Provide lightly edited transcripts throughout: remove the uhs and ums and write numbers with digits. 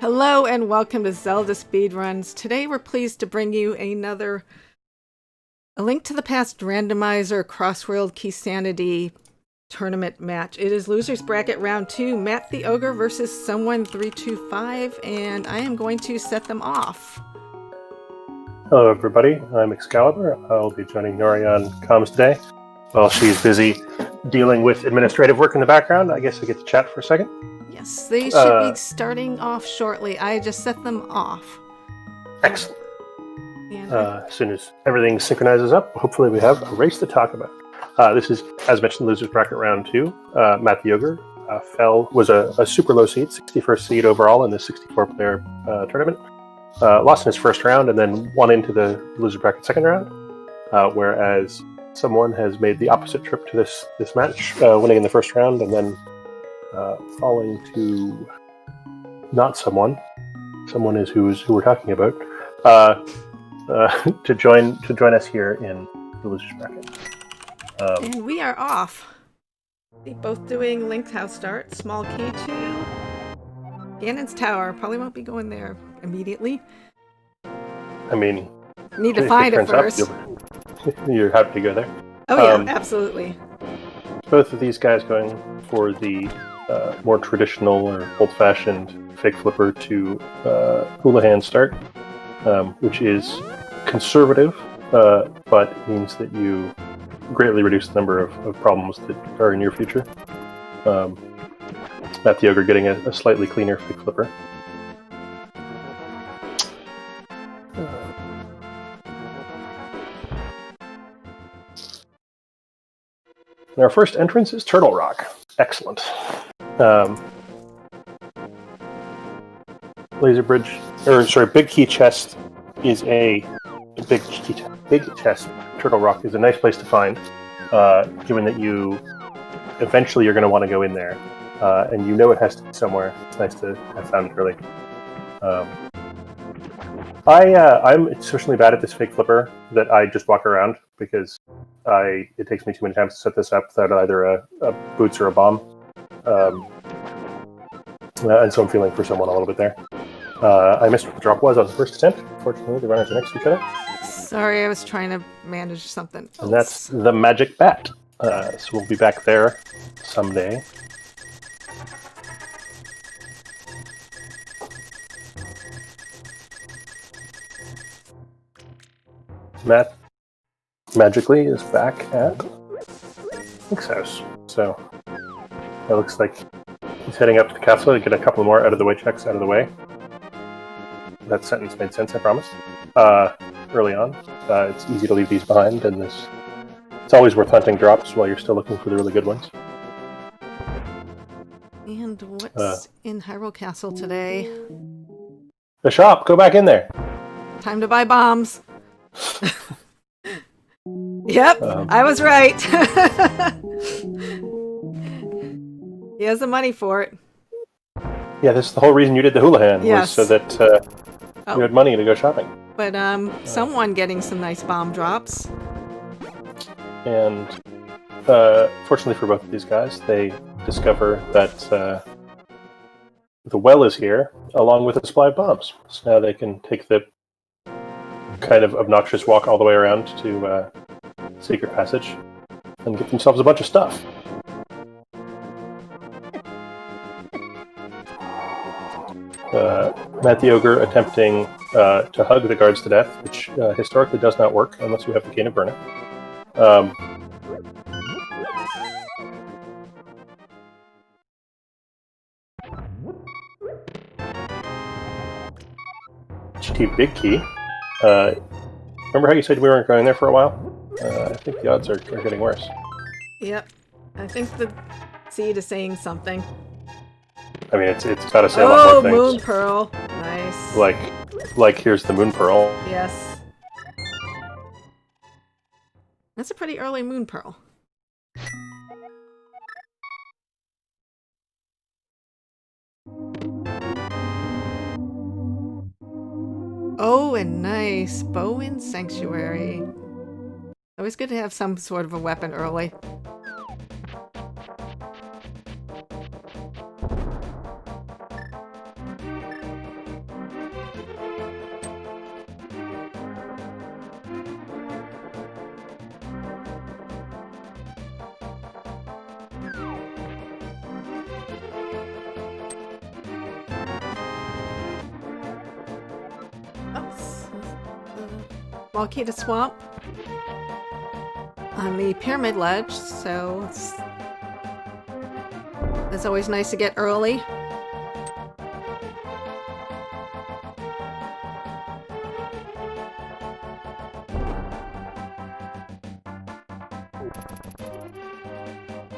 Hello and welcome to Zelda Speedruns. Today we're pleased to bring you a Link to the Past Randomizer Crossworld Keysanity tournament match. It is Losers Bracket Round 2, Matt the Ogre versus someone325, and I am going to set them off. Hello everybody, I'm Excalibur. I'll be joining Nori on comms today. While she's busy dealing with administrative work in the background, I guess I get to chat for a second. Yes, they should be starting off shortly. I just set them off. Excellent. As soon as everything synchronizes up, hopefully we have a race to talk about. This is, as mentioned, Losers Bracket Round 2. Matt the Ogre was a super low seed, 61st seed overall in the 64-player tournament. Lost in his first round and then won into the Loser Bracket second round, whereas someone has made the opposite trip to this match, winning in the first round and then falling to not someone is who we're talking about, to join us here in the Losers Bracket. And we are off. They're both doing linked house start, small key to Ganon's Tower. Probably won't be going there immediately. I mean, need to find it first. You're happy to go there. Oh yeah, absolutely. Both of these guys going for the more traditional or old-fashioned fake flipper to Houlihan start, which is conservative, but means that you greatly reduce the number of problems that are in your future. Matt the Ogre getting a slightly cleaner fake flipper. And our first entrance is Turtle Rock. Excellent. Big Key Chest is a big chest. Turtle Rock is a nice place to find, given that you eventually you're going to want to go in there, and you know it has to be somewhere. It's nice to have found it early. I'm sufficiently bad at this fake flipper that I just walk around because it takes me too many times to set this up without either a boots or a bomb. And so I'm feeling for someone a little bit there. I missed what the drop was on the first attempt. Fortunately, the runners are next to each other. Sorry, I was trying to manage something else. And that's the Magic Bat. So we'll be back there someday. Matt magically is back at Link's house. So it looks like he's heading up to the castle to get a couple more out-of-the-way checks out of the way. That sentence made sense, I promise. Early on. It's easy to leave these behind, and it's always worth hunting drops while you're still looking for the really good ones. And what's in Hyrule Castle today? The shop! Go back in there! Time to buy bombs! Yep, I was right. He has the money for it. Yeah, this is the whole reason you did the Houlihan, yes. Was so that you had money to go shopping. But someone getting some nice bomb drops. And fortunately for both of these guys, they discover that the well is here, along with a supply of bombs. So now they can take the kind of obnoxious walk all the way around to Secret Passage and get themselves a bunch of stuff. Matt the Ogre attempting to hug the guards to death, which historically does not work unless you have the Cane of Burnet. GT Big Key. Remember how you said we weren't going there for a while? I think the odds are getting worse. Yep. I think the seed is saying something. I mean, it's got to say a lot more things. Oh, Moon Pearl. Nice. Like here's the Moon Pearl. Yes. That's a pretty early Moon Pearl. Oh, and nice. Bow in Sanctuary. Always good to have some sort of a weapon early. small key to swamp on the pyramid ledge, so it's always nice to get early.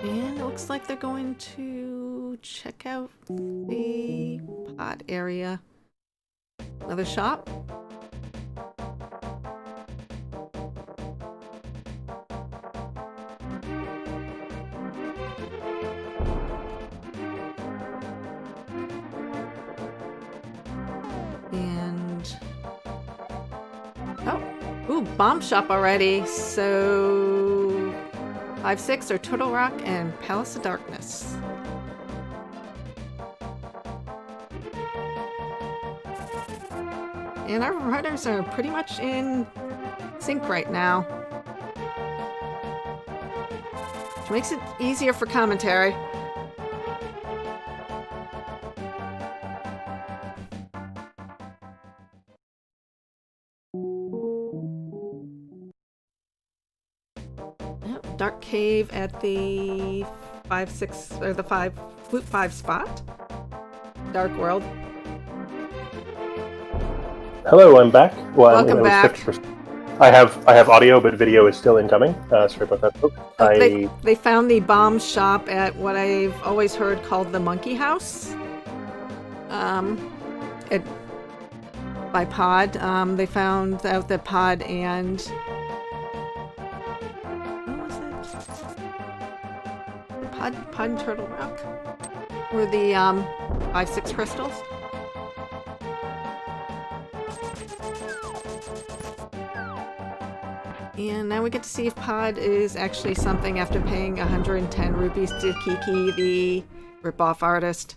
And it looks like they're going to check out the pod area. Another shop. And ooh, bomb shop already. So 5-6 are Turtle Rock and Palace of Darkness. And our runners are pretty much in sync right now, which makes it easier for commentary. Yep, dark cave at the 5-6 or the Flute 5 spot. Dark World. Hello, I'm back. Well, Welcome back. 50%. I have audio, but video is still incoming. Sorry about that, folks. They found the bomb shop at what I've always heard called the Monkey House. By Pod. They found out that Pod and what was it? Pod and Turtle Rock were the 5-6 crystals. And now we get to see if Pod is actually something after paying 110 rupees to Kiki, the ripoff artist.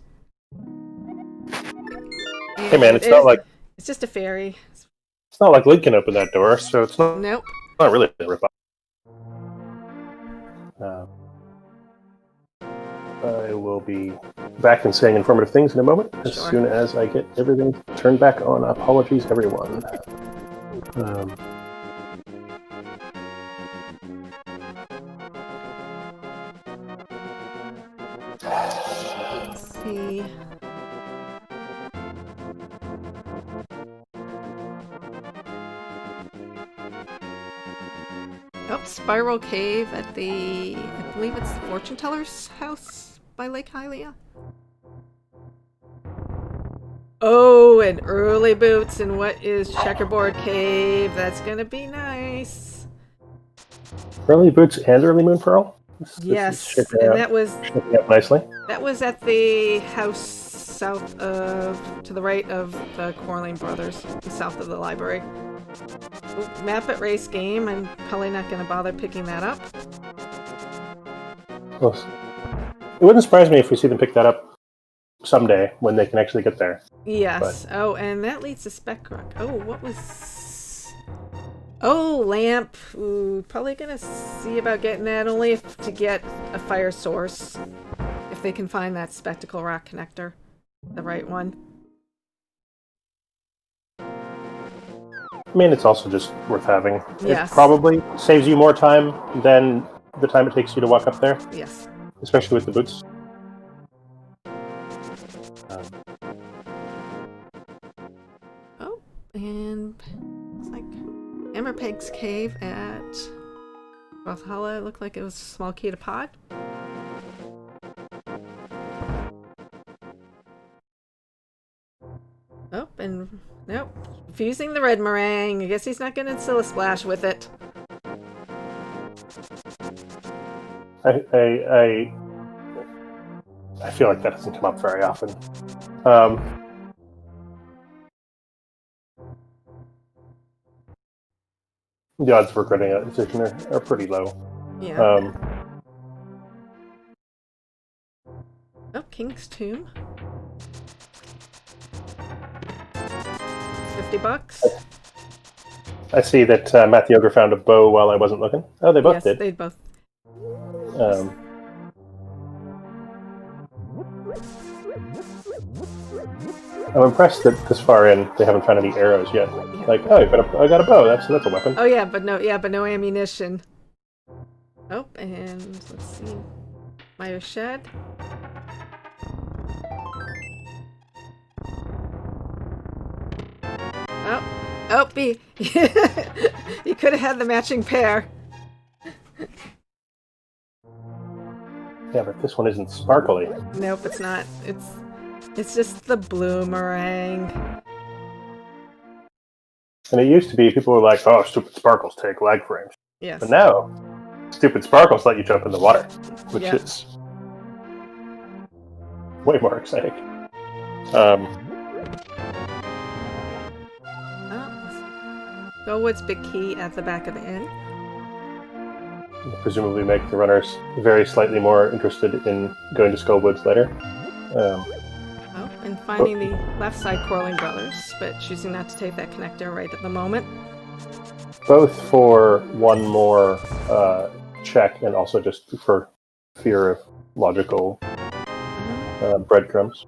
Hey man, it's just a fairy. It's not like Link can open that door, so it's not. Nope. Not really a ripoff. I will be back and saying informative things in a moment as soon as I get everything turned back on. Apologies, everyone. Let's see. Oh, Spiral Cave at the, I believe it's the Fortune Teller's house by Lake Hylia. Oh, and early boots in what is Checkerboard Cave. That's gonna be nice. Early boots and early moon pearl. Yes, and that was shaping up nicely. That was at the house south of, to the right of the Corling Brothers, south of the library. Ooh, map at race game. I'm probably not going to bother picking that up. Close. It wouldn't surprise me if we see them pick that up someday when they can actually get there. Yes. But. Oh, and that leads to Spec Rock. Oh, what was... Oh, lamp. Ooh, probably going to see about getting that only if to get a fire source. If they can find that Spectacle Rock connector. The right one. I mean, it's also just worth having. Yes. It probably saves you more time than the time it takes you to walk up there. Yes. Especially with the boots. Oh, and looks like Hammerpeg's Cave at Valhalla. It looked like it was a small key to Pod. Oh, and nope. Fusing the red meringue. I guess he's not going to Splash with it. I feel like that doesn't come up very often. The odds of regretting a decision are pretty low. Yeah. Oh, King's Tomb. $50. I see that Matt the Ogre found a bow while I wasn't looking. Oh, they both did. They both. I'm impressed that this far in they haven't found any arrows yet. Like, oh, I got a bow. That's a weapon. Oh yeah, but no ammunition. Oh, and let's see, Mire shed. Oh, B. You could have had the matching pair. Yeah, but this one isn't sparkly. Nope, it's not. It's just the bloomerang. And it used to be people were like, oh, stupid sparkles take lag frames. Yes. But now, stupid sparkles let you jump in the water, which is way more exciting. Goldwood's big key at the back of the inn. Presumably make the runners very slightly more interested in going to Skullwoods later. And finding the left side Quarling Brothers, but choosing not to take that connector right at the moment. Both for one more check and also just for fear of logical breadcrumbs.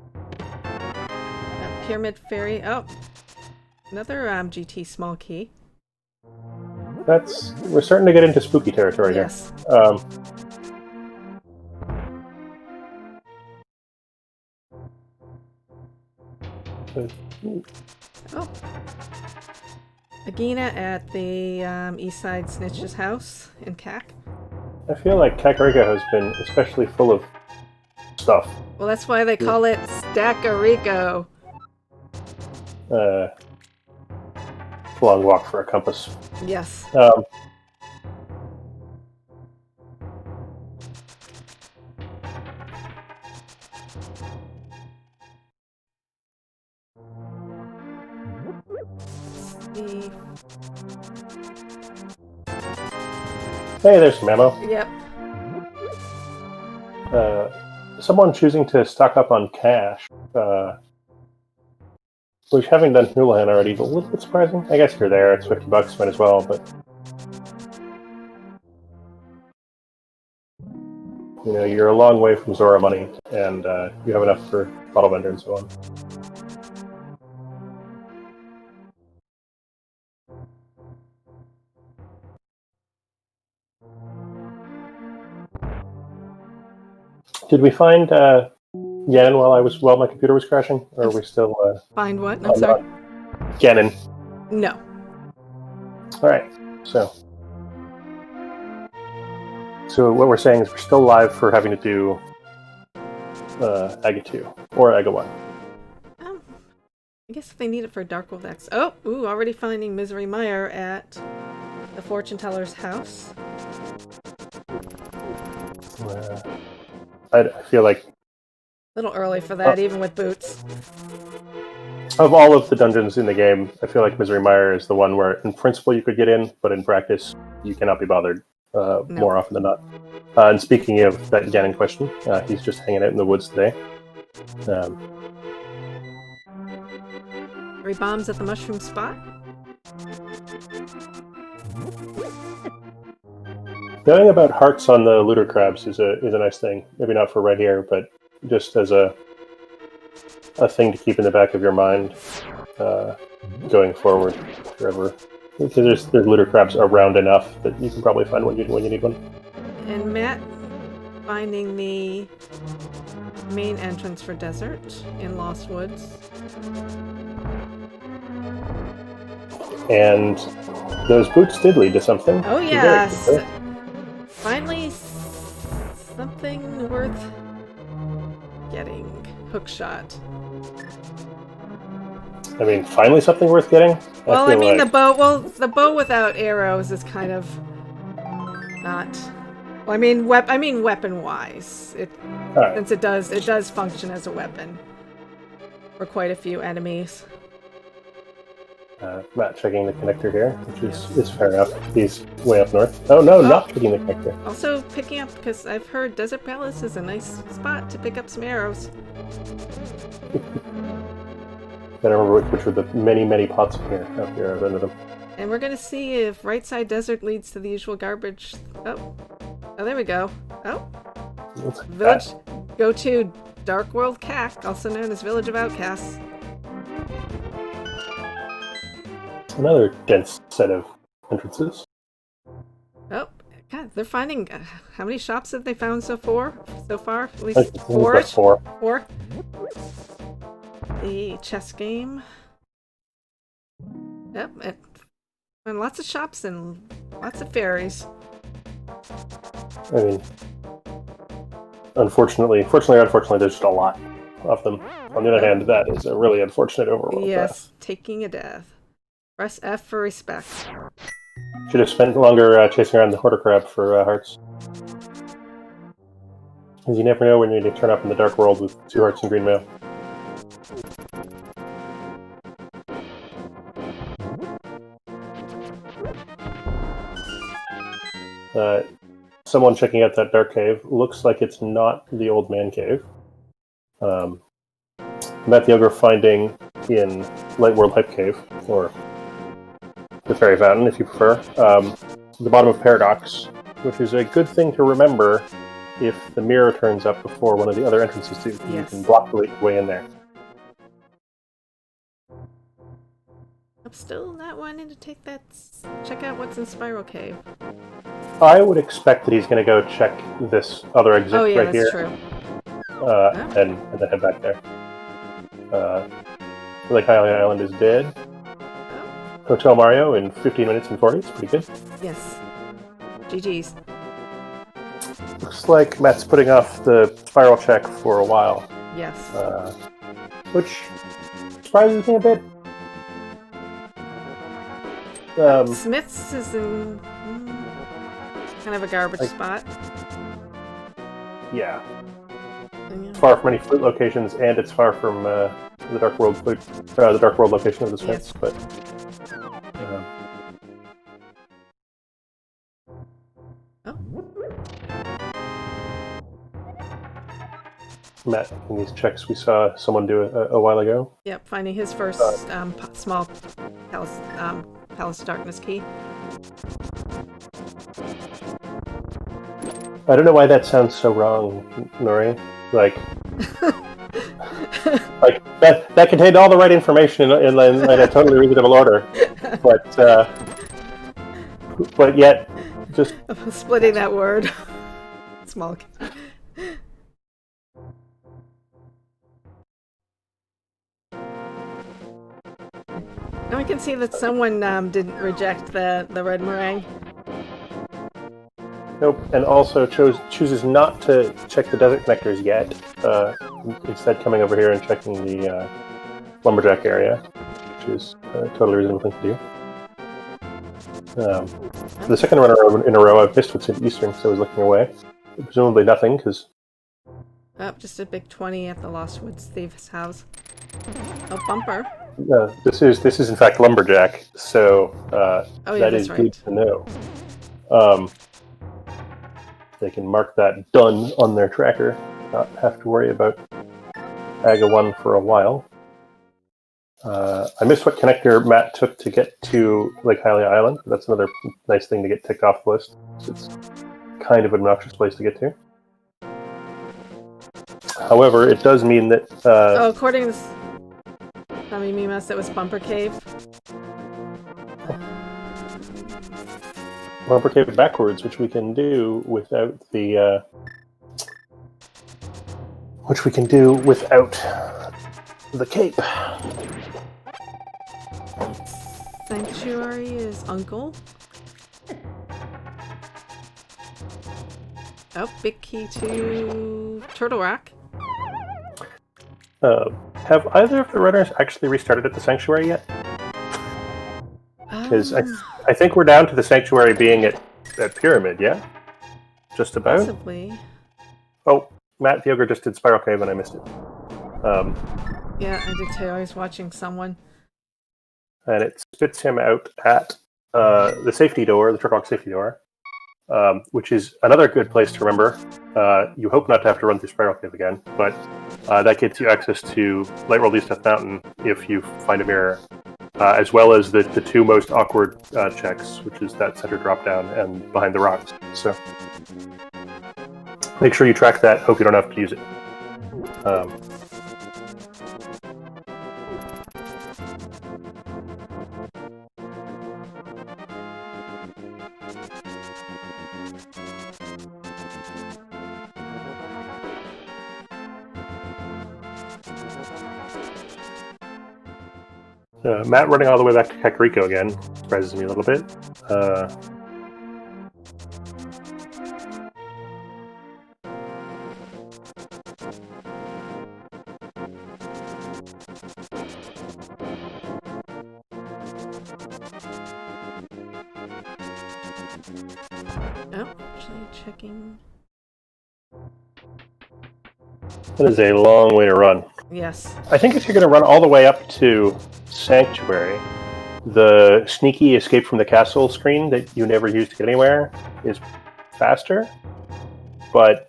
Pyramid Fairy. Oh, another GT small key. We're starting to get into spooky territory here. Yes. Oh. Agina at the east side Snitch's house in Cac. I feel like Kakariko has been especially full of stuff. Well, that's why they call it Stackarico. Long walk for a compass. Yes. Hey, there's some ammo. Yep. Someone choosing to stock up on cash. Which, having done Houlihan already, but a little bit surprising. I guess you're there, it's $50, might as well, but... You know, you're a long way from Zora money, and you have enough for bottle vendor and so on. Did we find Ganon while my computer was crashing, or are we still? Find what? I'm sorry. Ganon. No. All right. So what we're saying is we're still live for having to do Aga 2 or Aga 1. I guess if they need it for Darkwold X. Oh, already finding Misery Mire at the fortune teller's house. I feel like a little early for that, even with boots. Of all of the dungeons in the game, I feel like Misery Mire is the one where, in principle, you could get in, but in practice, you cannot be bothered more often than not. And speaking of that Ganon question, he's just hanging out in the woods today. 3 bombs at the mushroom spot. Knowing about hearts on the looter crabs is a nice thing. Maybe not for right here, but just as a thing to keep in the back of your mind going forward forever. Because there's looter crabs around enough that you can probably find when you need one. And Matt finding the main entrance for Desert in Lost Woods. And those boots did lead to something. Oh yes! Finally, something worth getting. Hookshot. I mean, finally something worth getting? Well, I mean, the bow without arrows is kind of not... Well, I mean, weapon-wise. Since it does function as a weapon for quite a few enemies. Matt checking the connector here, which is fair enough. He's way up north. Oh no, not picking the connector. Also picking up, because I've heard Desert Palace is a nice spot to pick up some arrows. I don't remember which were the many pots in here. Oh, here, I've ended them. And we're going to see if right side desert leads to the usual garbage. Oh, there we go. Oh. Village. Go to Darkworld Cac, also known as Village of Outcasts. Another dense set of entrances. Oh, God, they're finding... how many shops have they found so far? At least I think it's four? about four. Four? The chess game. Yep, and lots of shops and lots of fairies. I mean, unfortunately, there's just a lot of them. On the other hand, that is a really unfortunate overworld Yes, path. taking a death. Press F for respect. Should have spent longer chasing around the hoarder crab for hearts. Because you never know when you're going to turn up in the dark world with 2 hearts and green mail. Someone checking out that dark cave looks like it's not the old man cave. Matt the Ogre finding in Light World Hype Cave, or the Fairy Fountain if you prefer, the bottom of Paradox, which is a good thing to remember if the mirror turns up before one of the other entrances too. Yes. You can block the way in there. I'm still not wanting to take that... check out what's in Spiral Cave. I would expect that he's going to go check this other exit Oh yeah, right that's here. true. And then head back there. Lake Hylia Island is dead. Oh, Hotel Mario in 15 minutes and 40. It's pretty good. yes. GG's. Looks like Matt's putting off the spiral check for a while, Yes. which surprises me a bit. Smith's is in kind of a garbage spot. Yeah, Yeah. it's far from any flute locations, and it's far from the Dark World flute, the Dark World location of the Smiths. Yes. But Matt, in these checks we saw someone do a while ago. Yep, finding his first small Palace of Darkness key. I don't know why that sounds so wrong, Noreen. Like that contained all the right information in a totally reasonable order, but yet just Splitting that word. Small key. And we can see that someone didn't reject the red meringue. nope. And also chooses not to check the desert connectors yet. Instead, coming over here and checking the lumberjack area, which is a totally reasonable thing to do. The second run in a row, I've missed what's in Eastern, so I was looking away. Presumably nothing, because Oh, just a big 20 at the Lost Woods Thieves' house. Oh, bumper. this is in fact lumberjack. So Oh yeah, that that's is right. good to know. They can mark that done on their tracker. Not have to worry about AGA 1 for a while. I missed what connector Matt took to get to Lake Hylia Island. That's another nice thing to get ticked off the list. It's kind of an obnoxious place to get to. However, it does mean that... According to Tommy Mimas, it was Bumper Cave. Bumper Cave backwards, which we can do without the... the cape. Sanctuary is Uncle. Oh, big key to Turtle Rock. Have either of the runners actually restarted at the Sanctuary yet? Because I think we're down to the Sanctuary being at Pyramid, yeah? Just about? Possibly. Oh, Matt the Ogre just did Spiral Cave and I missed it. Yeah, I did too. I was watching someone. And it spits him out at the safety door, the Turtle Rock safety door, which is another good place to remember. You hope not to have to run through Spiral Cave again, but that gets you access to Light World East Death Mountain if you find a mirror, as well as the two most awkward checks, which is that center drop down and behind the rocks. So make sure you track that. Hope you don't have to use it. Matt running all the way back to Kakariko again surprises me a little bit. Oh, actually checking. That is a long way to run. Yes. I think if you're going to run all the way up to Sanctuary, the sneaky escape from the castle screen that you never use to get anywhere is faster. But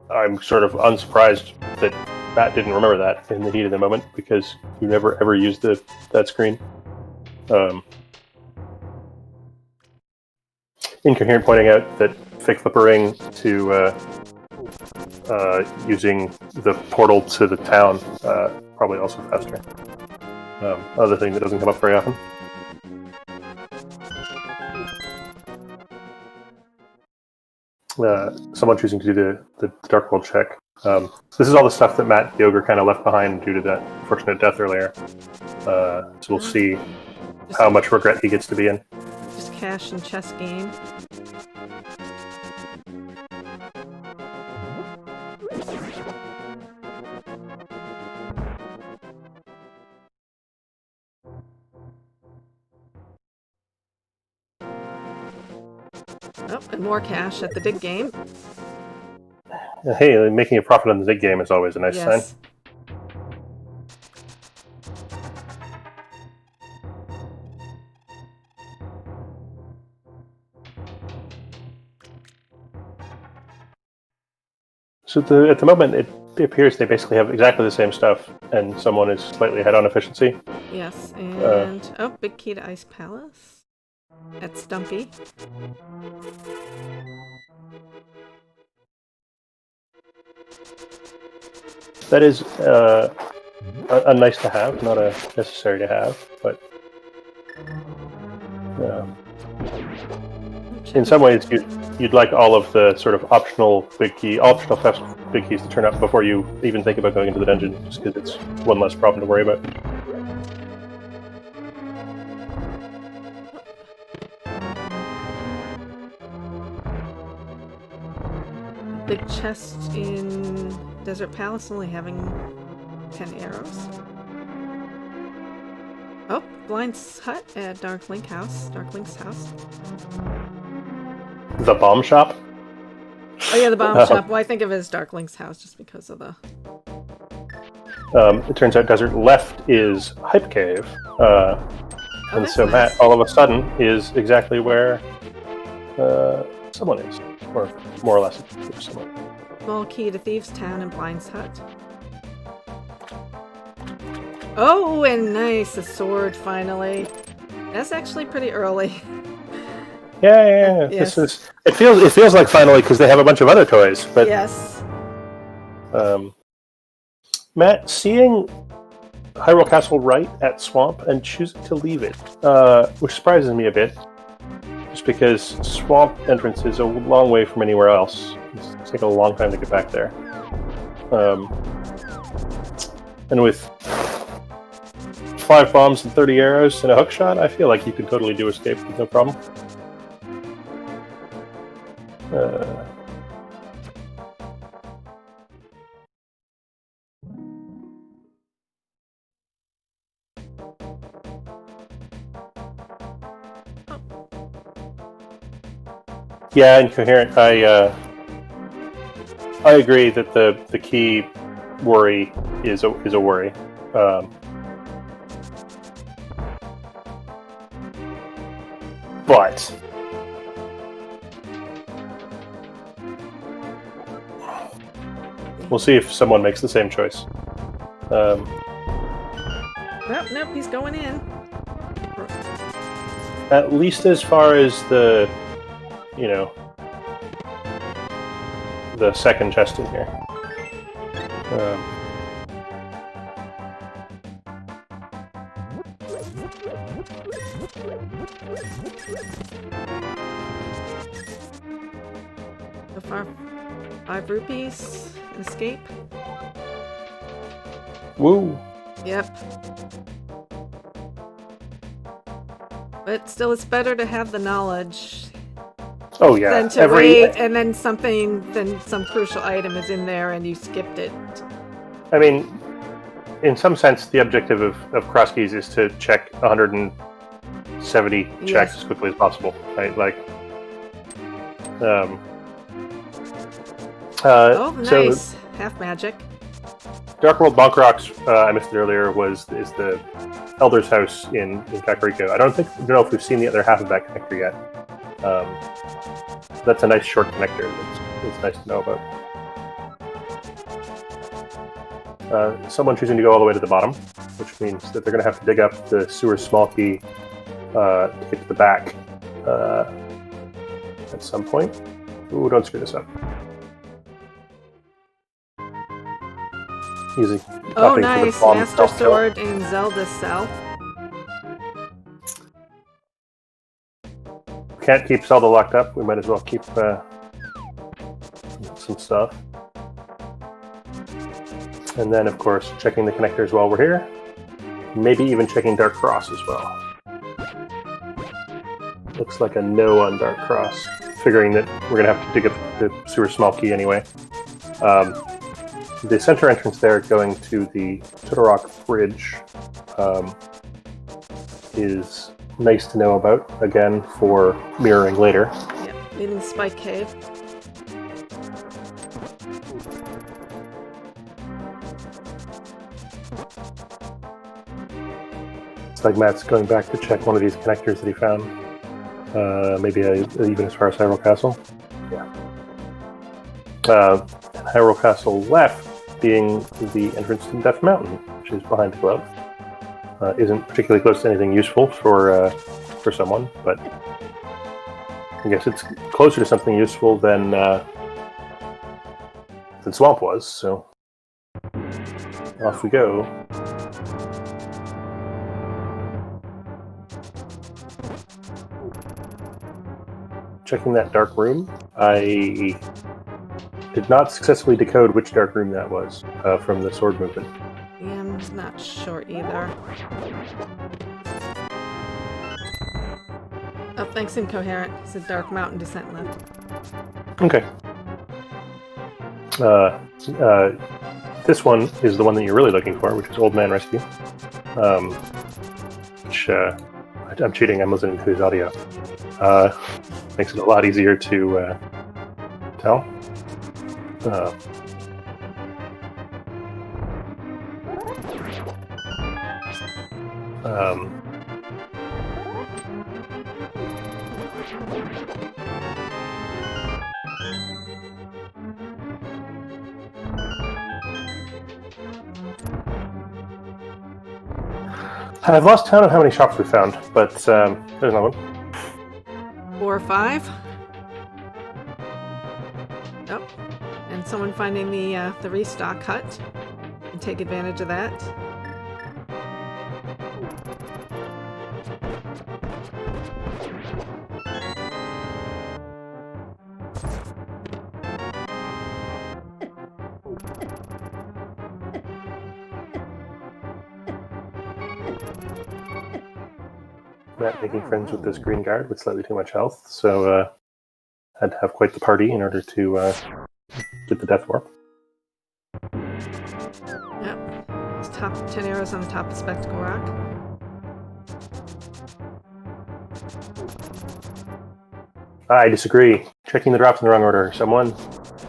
I'm sort of unsurprised that Matt didn't remember that in the heat of the moment, because you never ever used that screen. Incoherent pointing out that fake flippering to using the portal to the town, probably also faster. Other thing that doesn't come up very often. Someone choosing to do the Dark World check. This is all the stuff that Matt the Ogre kind of left behind due to that unfortunate death earlier. So we'll see how much regret he gets to be in. Just cash and chess game. Oh, and more cash at the dig game. Hey, making a profit on the dig game is always a nice sign. So at the moment, it appears they basically have exactly the same stuff, and someone is slightly ahead on efficiency. Yes, and oh, big key to Ice Palace at Stumpy. That is a nice to have, not a necessary to have, but in some ways you'd like all of the sort of optional big keys to turn up before you even think about going into the dungeon, just because it's one less problem to worry about. Big chest in Desert Palace only having 10 arrows. Oh, Blind's hut at Darklink's house. The bomb shop? Oh yeah, the bomb shop. Well, I think of it as Darklink's house just because of the... It turns out Desert Left is Hype Cave. And so nice. Matt, all of a sudden, is exactly where someone is. Or more or less, someone. Small key to Thieves' Town and Blind's hut. Oh, and nice, a sword finally. That's actually pretty early. Yeah. Yes. It feels like finally because they have a bunch of other toys. But yes. Matt, seeing Hyrule Castle right at Swamp and choosing to leave it, which surprises me a bit, just because Swamp entrance is a long way from anywhere else. It's taking a long time to get back there. And with 5 bombs and 30 arrows and a hookshot, I feel like you can totally do escape with no problem. Yeah, Incoherent. I agree that the key worry is a worry. But we'll see if someone makes the same choice. Nope, he's going in. At least as far as the second chest in here. So far, 5 rupees. Escape. Woo! Yep. But still, it's better to have the knowledge Oh yeah, than to wait and then some crucial item is in there and you skipped it. I mean, in some sense, the objective of cross keys is to check 170 checks as quickly as possible, right? Like, oh, nice. So, half magic. Dark World Bonk Rocks, I missed it earlier, is the Elder's house in Kakariko. I don't know if we've seen the other half of that connector yet. That's a nice short connector. It's nice to know about. Someone choosing to go all the way to the bottom, which means that they're going to have to dig up the sewer small key to get to the back at some point. Ooh, don't screw this up. Easy. Oh, nice. Master Sword in Zelda South. Can't keep Zelda locked up. We might as well keep some stuff. And then, of course, checking the connectors while we're here. Maybe even checking Dark Cross as well. Looks like a no on Dark Cross. Figuring that we're going to have to dig up the sewer small key anyway. The center entrance there going to the Todorok Bridge is nice to know about, again, for mirroring later. Yep, leaving Spike Cave. It's like Matt's going back to check one of these connectors that he found. Maybe even as far as Hyrule Castle. Yeah. Hyrule Castle left being the entrance to Death Mountain, which is behind the glove. Isn't particularly close to anything useful for someone, but I guess it's closer to something useful than Swamp was, so off we go. Checking that dark room, I did not successfully decode which dark room that was from the sword movement. Yeah, I'm not sure either. Oh, thanks, Incoherent. It's a Dark Mountain Descent left. Okay. This one is the one that you're really looking for, which is Old Man Rescue. Which, I'm cheating, I'm listening to his audio. Makes it a lot easier to tell. I've lost count of how many shops we found, but there's another one. 4 or 5. Oh, and someone finding the restock hut and take advantage of that. Matt making friends with this green guard with slightly too much health, so had to have quite the party in order to get the death warp. Yep. It's top 10 arrows on the top of Spectacle Rock. I disagree. Checking the drops in the wrong order. Someone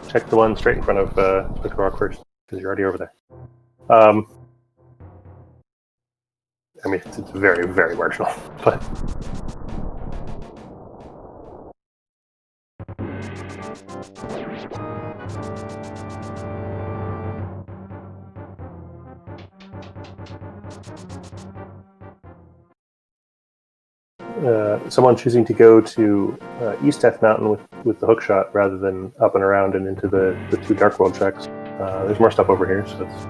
check the one straight in front of Spectacle Rock first, because you're already over there. I mean, it's very, very marginal, but... someone choosing to go to East Death Mountain with the hookshot rather than up and around and into the 2 Dark World checks. There's more stuff over here, so it's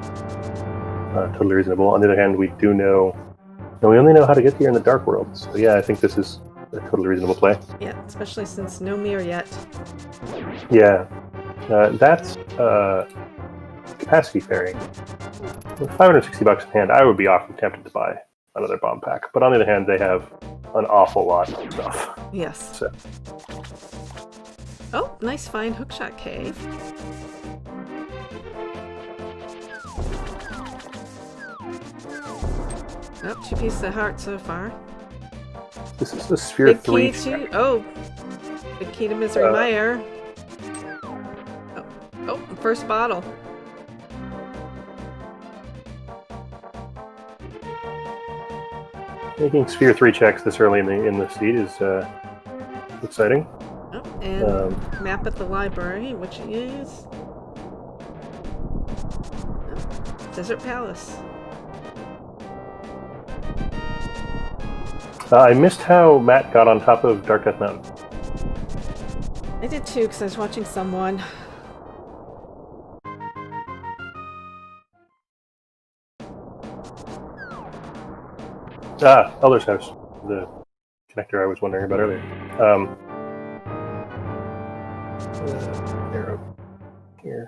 totally reasonable. On the other hand, we do know... No, we only know how to get here in the Dark World, so yeah, I think this is a totally reasonable play. Yeah, especially since no mirror yet. Yeah. That's capacity ferry. With $560 in hand, I would be often tempted to buy another bomb pack. But on the other hand, they have an awful lot of stuff. Yes. So. Oh, nice find, hookshot cave. Oh, 2 pieces of heart so far. This is the Sphere 3. Big key to Misery Mire. Oh, first bottle. Making Sphere 3 checks this early in the seed is exciting. Oh, and map at the library, which is Desert Palace. I missed how Matt got on top of Dark Death Mountain. I did too, because I was watching someone. Elder's house. The connector I was wondering about earlier. Arrow here.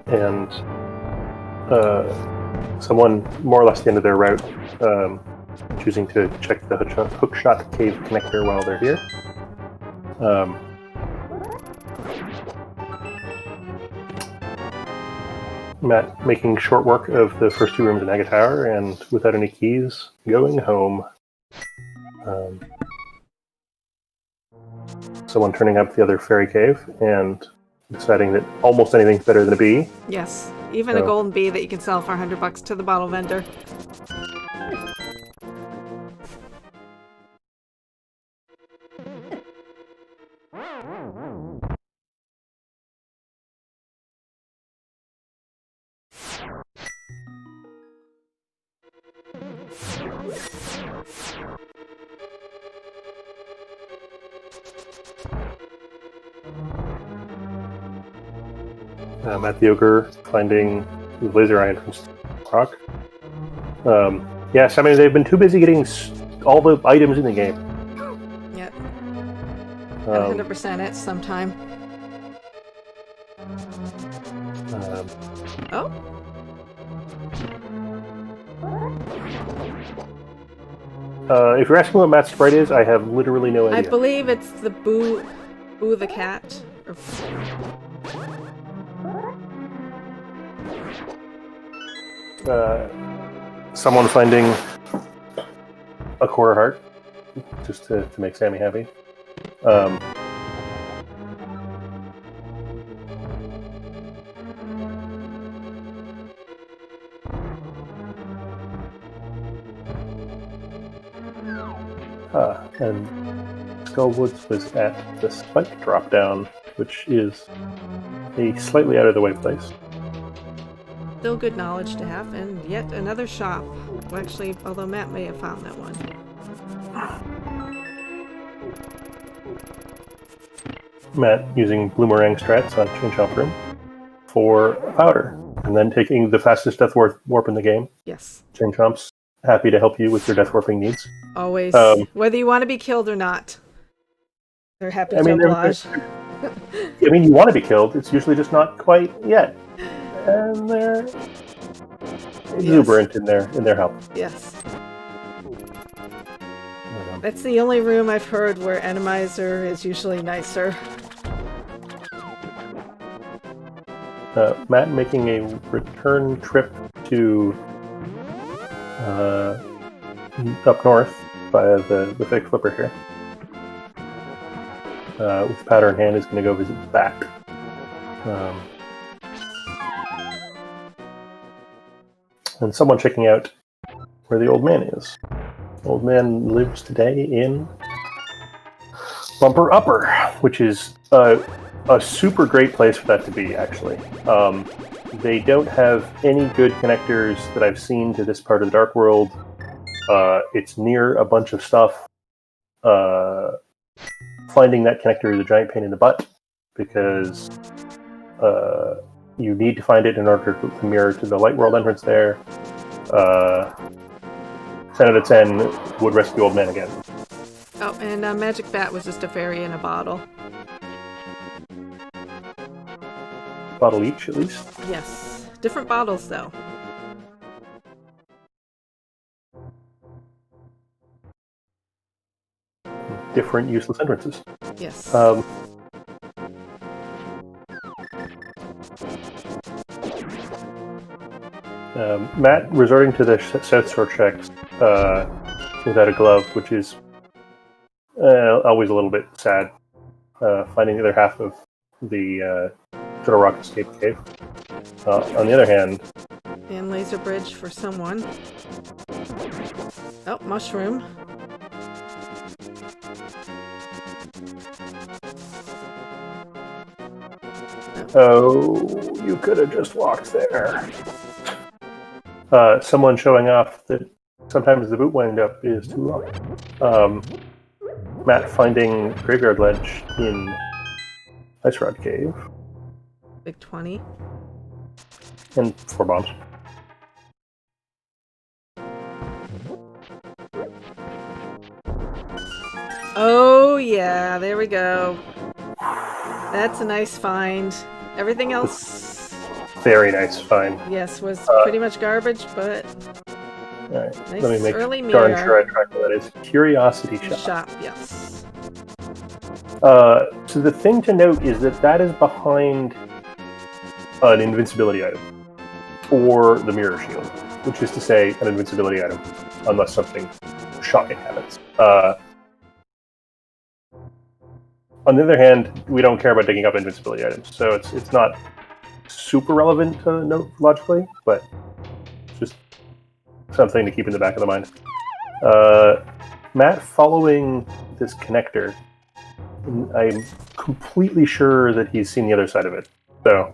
And someone more or less at the end of their route choosing to check the hookshot cave connector while they're here. Matt making short work of the first 2 rooms in Aga Tower, and without any keys, going home. Someone turning up the other fairy cave and deciding that almost anything's better than a bee. Yes, even a golden bee that you can sell for $100 to the bottle vendor. Matt the Ogre finding the laser eye entrance to the rock. Yes, I mean, they've been too busy getting all the items in the game. Yep. 100% it sometime. Oh. If you're asking what Matt's sprite is, I have literally no idea. I believe it's the Boo the cat. Someone finding a quarter heart, just to make Sammy happy. And Skullwoods was at the spike drop down, which is a slightly out of the way place. Still good knowledge to have, and yet another shop. Well, actually, although Matt may have found that one. Matt using Bloomerang strats on Chain Chomp Room for powder, and then taking the fastest death warp in the game. Yes. Chain Chomp's happy to help you with your death warping needs. Always. Whether you want to be killed or not. They're happy to oblige. I mean, you want to be killed, it's usually just not quite yet. And they're exuberant in their help. Yes. That's the only room I've heard where Randomizer is usually nicer. Matt making a return trip to up north via the fake flipper here. With powder in hand, is going to go visit the back. And someone checking out where the old man is. Old man lives today in Bumper Upper, which is a super great place for that to be, actually. They don't have any good connectors that I've seen to this part of the Dark World. It's near a bunch of stuff. Finding that connector is a giant pain in the butt, because you need to find it in order to mirror to the Light World entrance there. 10 out of 10 would rescue old man again. Oh, and Magic Bat was just a fairy in a bottle. Bottle each, at least. Yes. Different bottles, though. Different useless entrances. Yes. Matt resorting to the South Shore checks without a glove, which is always a little bit sad. Finding the other half of the Turtle Rock Escape Cave. On the other hand... And laser bridge for someone. Oh, mushroom. Oh, you could have just walked there. Someone showing off that sometimes the boot wind-up is too long. Matt finding Graveyard Ledge in Ice Rod Cave. Big 20. And 4 bombs. Oh, yeah, there we go. That's a nice find. Everything else... Very nice find. Yes, was pretty much garbage, but... Alright, Nice let me make early darn mirror. sure I track what that is. Curiosity Shop. Shop, yes. So the thing to note is that is behind an invincibility item. Or the mirror shield. Which is to say, an invincibility item. Unless something shocking happens. On the other hand, we don't care about digging up invincibility items, so it's not super relevant to note logically, but just something to keep in the back of the mind. Matt following this connector, I'm completely sure that he's seen the other side of it. So,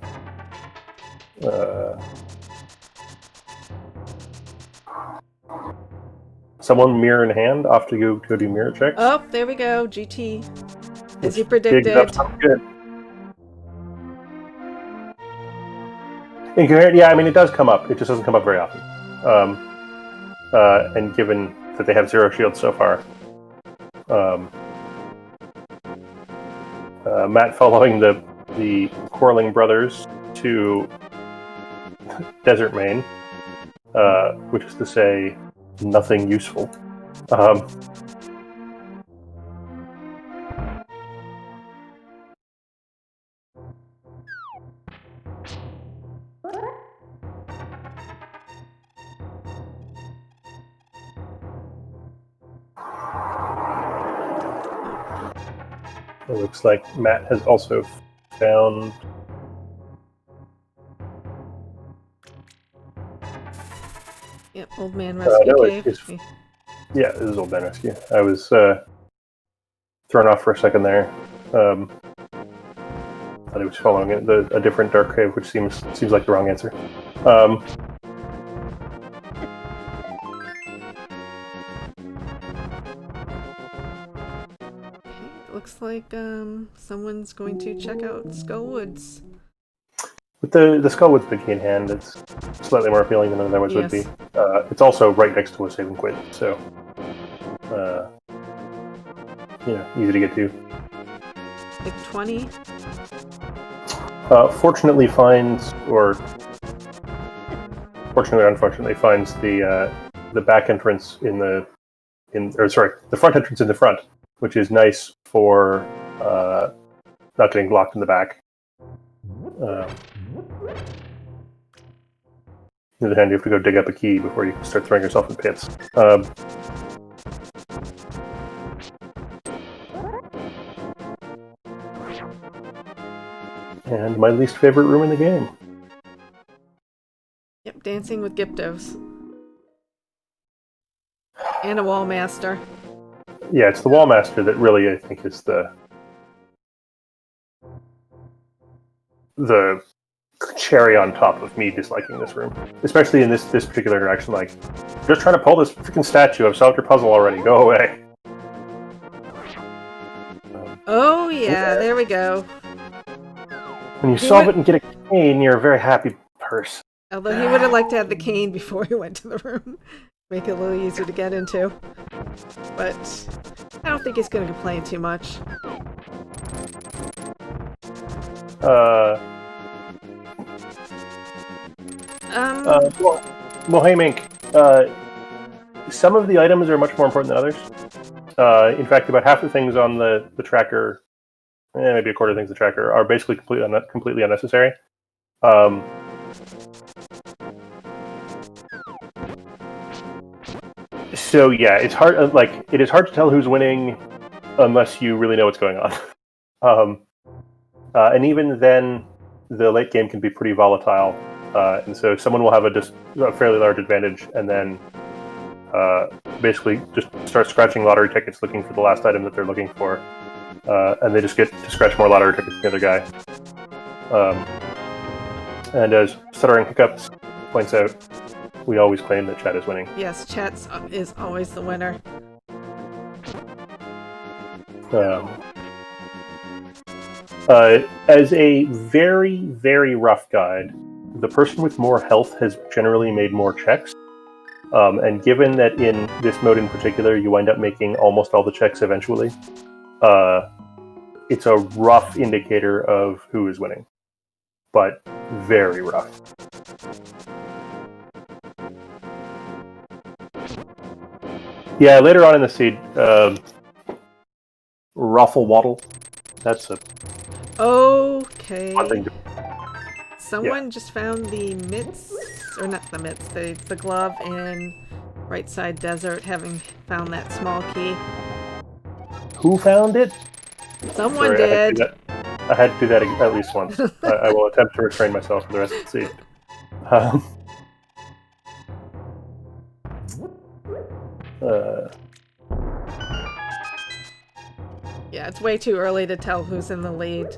someone mirror in hand, off to go do mirror checks. Oh, there we go, GT. As you Big predicted. enough, good. Yeah, I mean, it does come up. It just doesn't come up very often. And given that they have 0 shields so far, Matt following the quarreling brothers to Desert Main, which is to say, nothing useful. It looks like Matt has also found... Yep, Old Man Rescue no, Cave. Yeah, this is Old Man Rescue. I was thrown off for a second there. Thought he was following a different dark cave, which seems like the wrong answer. Looks like someone's going to check out Skull Woods. With the Skullwood's big key in hand, it's slightly more appealing than it otherwise would be. It's also right next to a save and quit, so easy to get to. Big 20. Fortunately finds, or fortunately or unfortunately finds the back entrance the front entrance in the front, which is nice for not getting blocked in the back. On the other hand, you have to go dig up a key before you start throwing yourself in pits. And my least favorite room in the game. Yep, Dancing with Gyptos. And a Wall Master. Yeah, it's the Wall Master that really, I think, is the cherry on top of me disliking this room. Especially in this particular direction, like, just trying to pull this freaking statue. I've solved your puzzle already. Go away. Oh, yeah, there we go. When you solve it and get a cane, you're a very happy person. Although he would have liked to have the cane before he went to the room. Make it a little easier to get into. But I don't think he's going to complain too much. Well, hey, Mink. Some of the items are much more important than others. In fact, about half the things on the tracker, maybe a quarter of the things on the tracker, are basically completely unnecessary. So yeah, it's hard. It is hard to tell who's winning unless you really know what's going on. And even then, the late game can be pretty volatile, and so someone will have a fairly large advantage, and then basically just start scratching lottery tickets looking for the last item that they're looking for, and they just get to scratch more lottery tickets than the other guy. And as Stuttering Hiccups points out, we always claim that chat is winning. Yes, chat is always the winner. As a very, very rough guide, the person with more health has generally made more checks. And given that in this mode in particular, you wind up making almost all the checks eventually, it's a rough indicator of who is winning. But very rough. Yeah, later on in the seed, Ruffle Waddle. That's a okay. fun thing to... Someone just found the mitts, or not the mitts, the glove in Right Side Desert, having found that small key. Who found it? Someone did. I had to do that at least once. I will attempt to restrain myself for the rest of the seed. Yeah, it's way too early to tell who's in the lead.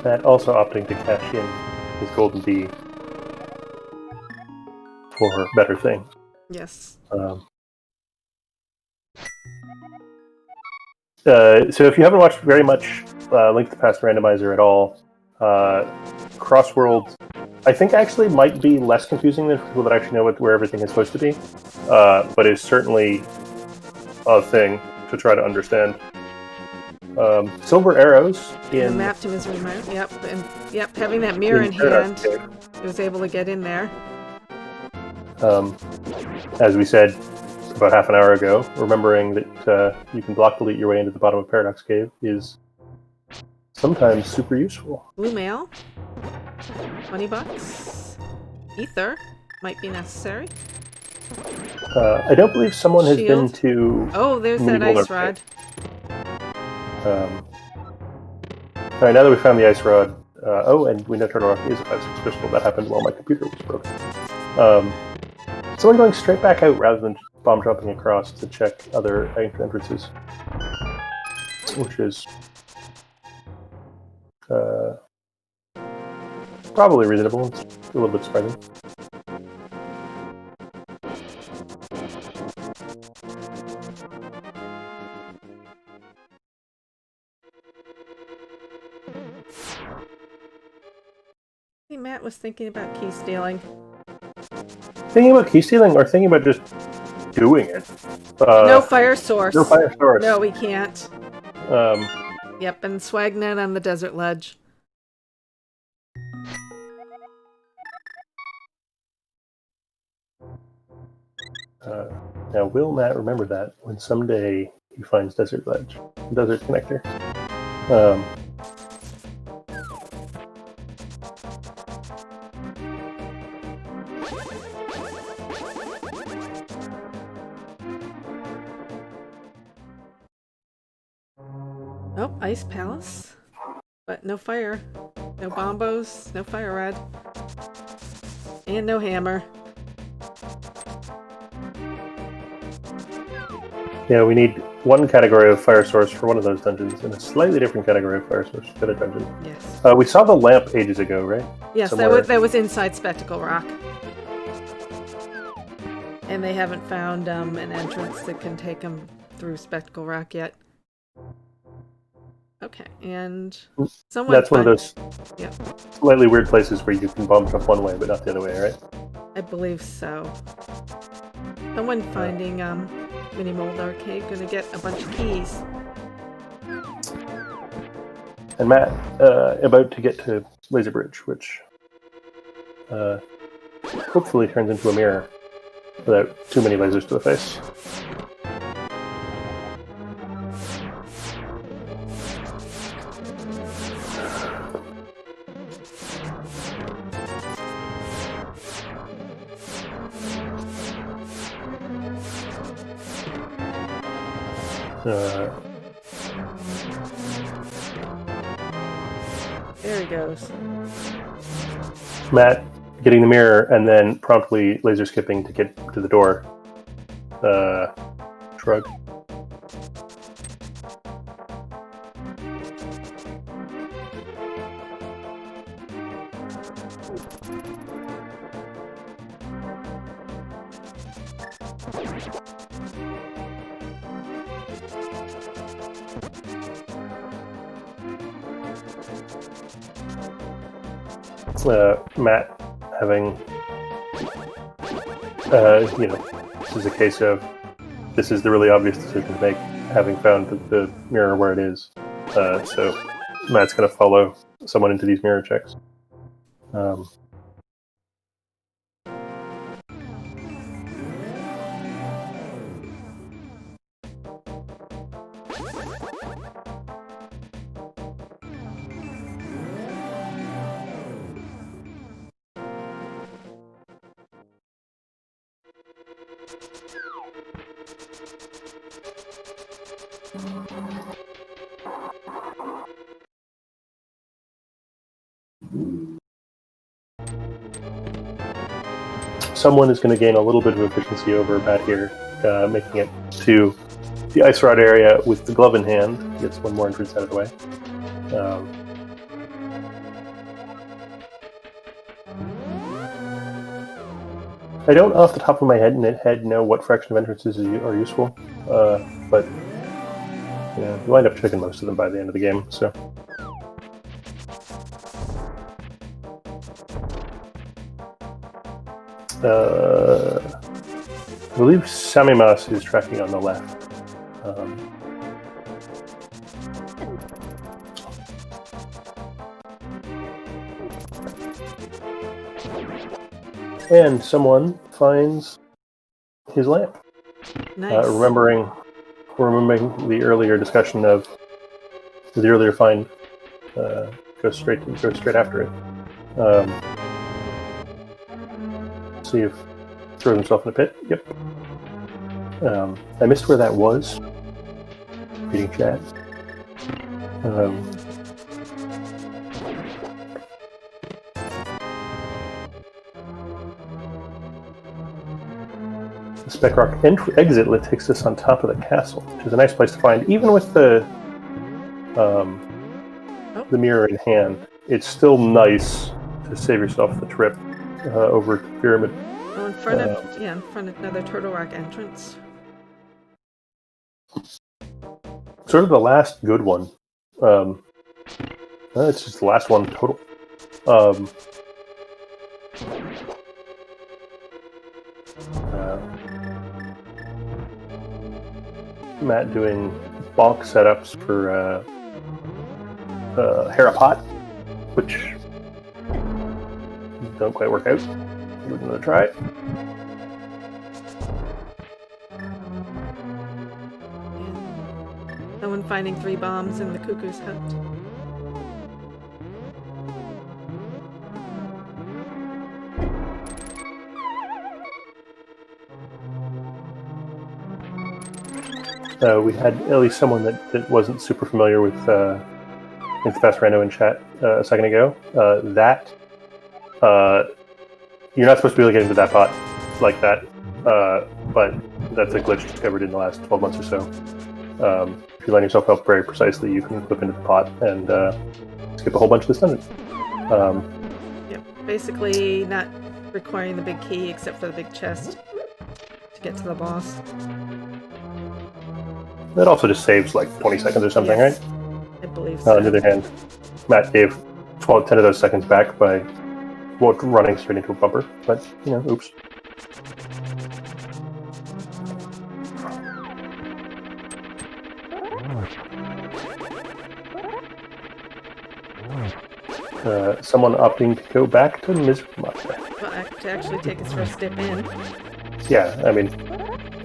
Matt also opting to cash in his golden bee for better things. Yes. So if you haven't watched very much Link to the Past Randomizer at all, Crossworld, I think actually might be less confusing than people that actually know where everything is supposed to be, but is certainly a thing to try to understand. Silver arrows in the map to Misery Mine. Yep, and yep, having that mirror in hand, he was able to get in there. As we said about half an hour ago, remembering that you can block delete your way into the bottom of Paradox Cave is sometimes super useful. Blue mail, $20. Ether might be necessary. I don't believe someone has been to. Oh, there's that ice rod. Alright, now that we found the ice rod, and we know Turtle Rock is a 5-6 crystal. That happened while my computer was broken. Someone going straight back out rather than bomb jumping across to check other entrances, which is probably reasonable. It's a little bit surprising. Matt was thinking about key stealing. Thinking about key stealing, or thinking about just doing it? No fire source. No fire source. No, we can't. Yep, and Swagnet on the desert ledge. Now, will Matt remember that when someday he finds Desert Ledge, Desert Connector? Oh, Ice Palace. But no fire. No bombos, no fire rod. And no hammer. Yeah, we need one category of fire source for one of those dungeons and a slightly different category of fire source for the other dungeon. Yes. We saw the lamp ages ago, right? Yes, that was inside Spectacle Rock. And they haven't found an entrance that can take them through Spectacle Rock yet. Okay, and someone... That's one of those yep. slightly weird places where you can bump up one way but not the other way, right? I believe so. Someone finding Mini Mold Arcade, gonna get a bunch of keys. And Matt, about to get to Laser Bridge, which hopefully turns into a mirror without too many lasers to the face. There he goes. Matt getting the mirror and then promptly laser skipping to get to the door. Shrug. Matt having, this is a case of this is the really obvious decision to make, having found the mirror where it is. So Matt's going to follow someone into these mirror checks. Someone is going to gain a little bit of efficiency over Matt here, making it to the ice rod area with the glove in hand. Gets one more entrance out of the way. I don't, off the top of my head, know what fraction of entrances are useful, but you wind up checking most of them by the end of the game. So. I believe Samimas is tracking on the left. And someone finds his lamp. Nice. Remembering the earlier discussion of the earlier find, goes straight after it. See if throws himself in a pit. Yep. I missed where that was. Reading chat. The Spec Rock exit takes us on top of the castle, which is a nice place to find. Even with the mirror in hand, it's still nice to save yourself the trip over to the pyramid. Oh, in front of another Turtle Rock entrance. Sort of the last good one. It's just the last one total. Matt doing bonk setups for Harapot, which don't quite work out. Give it another try. And someone finding 3 bombs in the Cuckoo's hut. We had at least someone that wasn't super familiar with Think Fast Rando in chat a second ago. You're not supposed to be getting to that bot like that, but that's a glitch discovered in the last 12 months or so. if you line yourself up very precisely, you can flip into the pot and skip a whole bunch of this dungeon. Yep, basically not requiring the big key except for the big chest to get to the boss. That also just saves like 20 seconds or something, Yes, right? I believe so. On the other hand, Matt gave 10 of those seconds back by running straight into a bumper, but, oops. Someone opting to go back to Misery Mire. Well, to actually take its first step in. Yeah, I mean,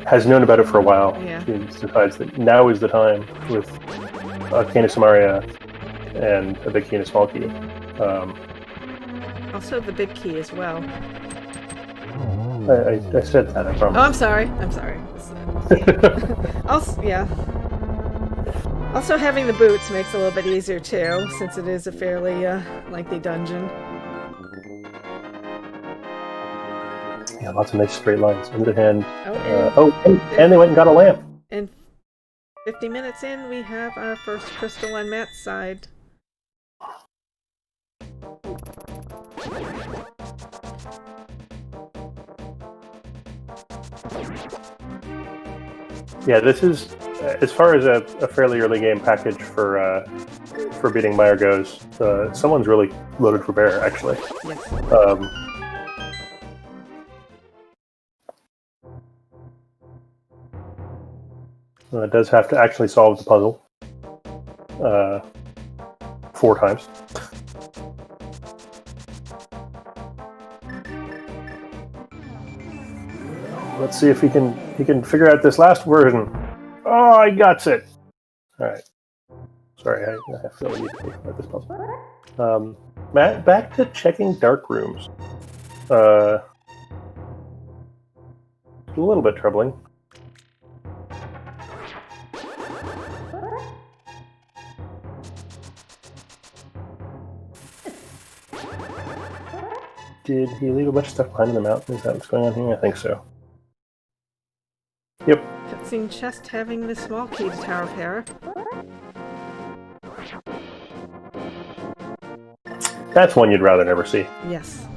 has known about it for a while. Yeah. She decides that now is the time with a cane of Samaria and a big key and a small key. Also the big key as well. I said that, I promise. Oh, I'm sorry. Also, yeah. Also, having the boots makes it a little bit easier too, since it is a fairly lengthy dungeon. Yeah, lots of nice straight lines. On the other hand, Oh, and they went and got a lamp. And 50 minutes in, we have our first crystal on Matt's side. Yeah, this is, as far as a fairly early game package for beating Mire goes, someone's really loaded for bear, actually. Yes. It does have to actually solve the puzzle 4 times. Let's see if he can figure out this last version. Oh, I got it. All right. Sorry, I feel like I need to think about this puzzle. Matt, back to checking dark rooms. A little bit troubling. Did he leave a bunch of stuff behind in the mountain? Is that what's going on here? I think so. Yep. Cutscene chest having the small key to Tower of Terror. That's one you'd rather never see. Yes.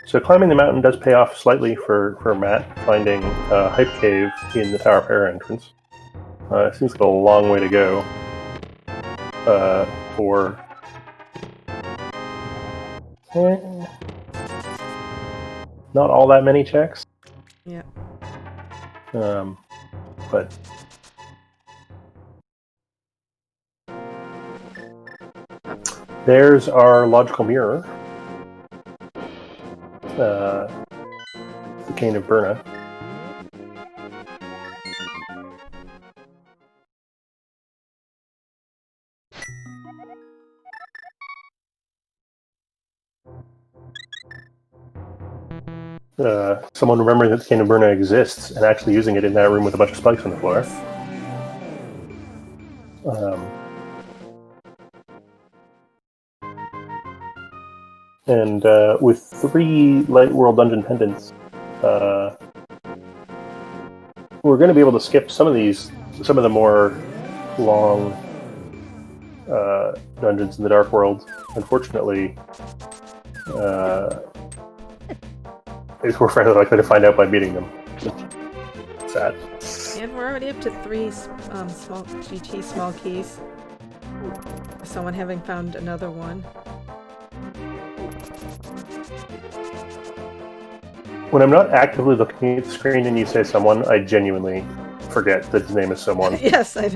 So climbing the mountain does pay off slightly for Matt, finding a hype cave in the Tower of Terror entrance. It seems like a long way to go for... not all that many checks. Yeah. But... there's our logical mirror. The Cane of Burna. Someone remembering that the Cane of Burna exists and actually using it in that room with a bunch of spikes on the floor. And with 3 Light World Dungeon pendants, we're going to be able to skip some of the more long dungeons in the Dark World. Unfortunately, we're fairly likely to find out by beating them. Sad. And we're already up to 3 small GT small keys. Someone having found another one. When I'm not actively looking at the screen and you say someone, I genuinely forget that his name is someone. Yes, I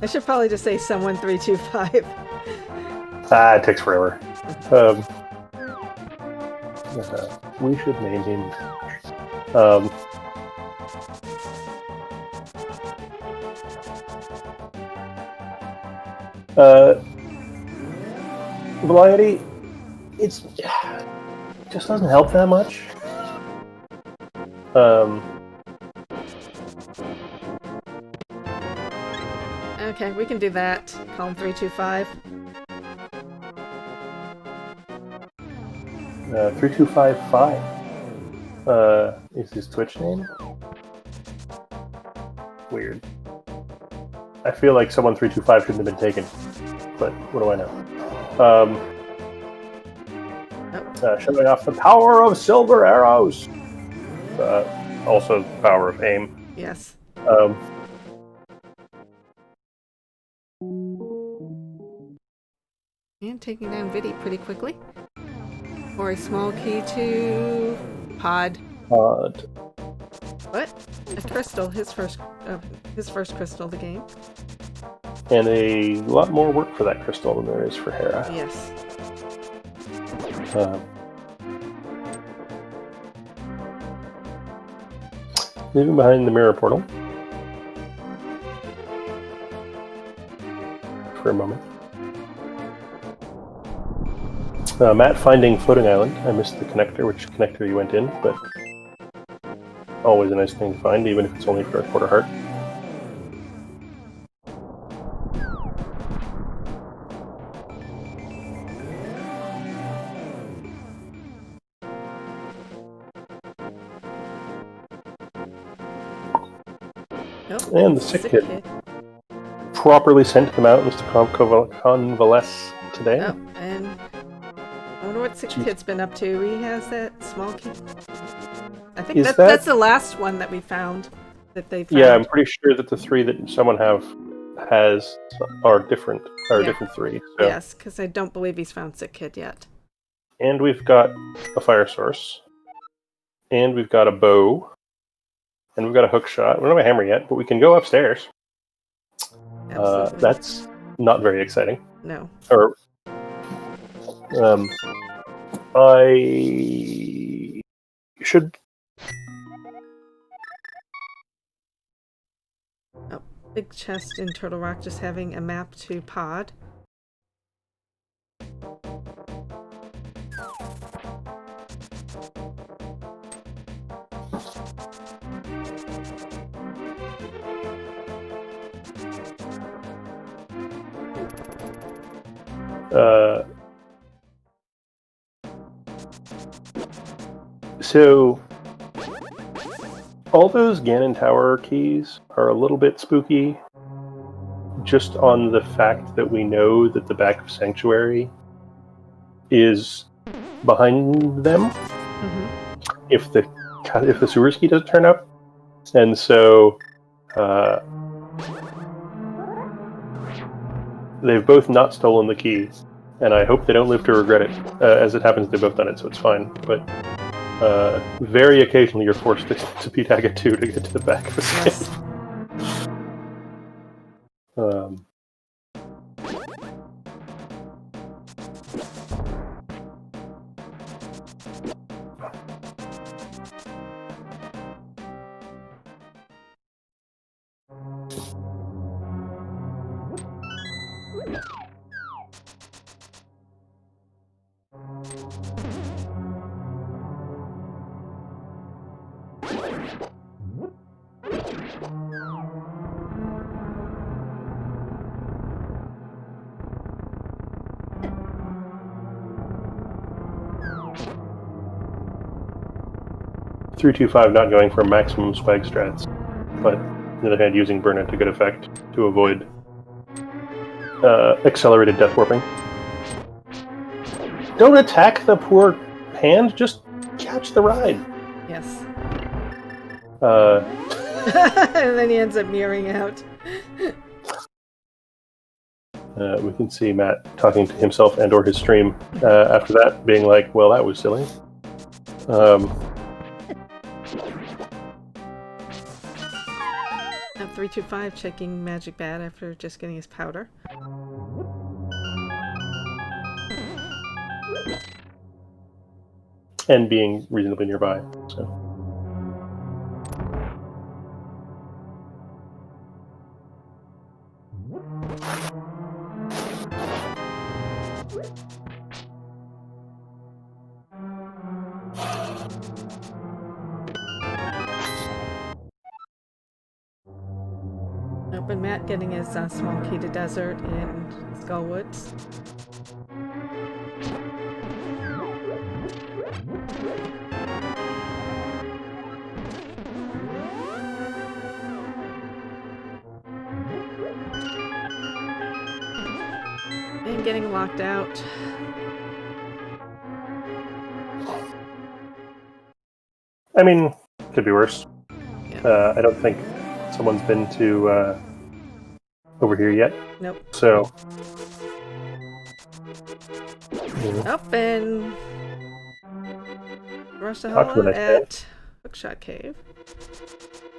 should probably just say someone325. It takes forever. We should name him. Variety, it just doesn't help that much. Okay, we can do that. Call him 325. 3255 is his Twitch name. Weird. I feel like someone325 shouldn't have been taken, but what do I know? Showing off the power of silver arrows. Also the power of aim. Yes. And taking down Viddy pretty quickly. For a small key to pod. What? A crystal. His first crystal of the game. And a lot more work for that crystal than there is for Hera. Yes. Leaving behind the mirror portal for a moment. Matt finding floating island. I missed the connector, which connector you went in, but always a nice thing to find, even if it's only for a quarter heart. Nope. And the sick kid. Properly sent to the mountains to convalesce today. Oh, and I wonder what sick kid's been up to. He has that small key. I think that's the last one that we found. That they found. Yeah, I'm pretty sure that the three that someone has are different. Different three. So. Yes, because I don't believe he's found sick kid yet. And we've got a fire source. And we've got a bow. And we've got a hook shot. We don't have a hammer yet, but we can go upstairs. That's not very exciting. No. Or, I should. Oh, big chest in Turtle Rock, just having a map to pod. So all those Ganon Tower keys are a little bit spooky, just on the fact that we know that the back of Sanctuary is behind them. Mm-hmm. If the sewers key doesn't turn up, and so they've both not stolen the key, and I hope they don't live to regret it. As it happens, they've both done it, so it's fine. But very occasionally, you're forced to P-tag 2 to get to the back of the Yes. .325 not going for maximum swag strats, but on the other hand using burnout to good effect to avoid accelerated death warping. Don't attack the poor hand, just catch the ride. Yes. And then he ends up mirroring out. We can see Matt talking to himself and or his stream after that, being like, well, that was silly. 325 checking Magic Bat after just getting his powder. And being reasonably nearby, so. Yep, and Matt getting his small key to desert in Skullwoods. And getting locked out. I mean, could be worse. Yeah. I don't think someone's been to over here yet. Nope. So. Up and rush the Talk to hole the next at Hookshot Cave.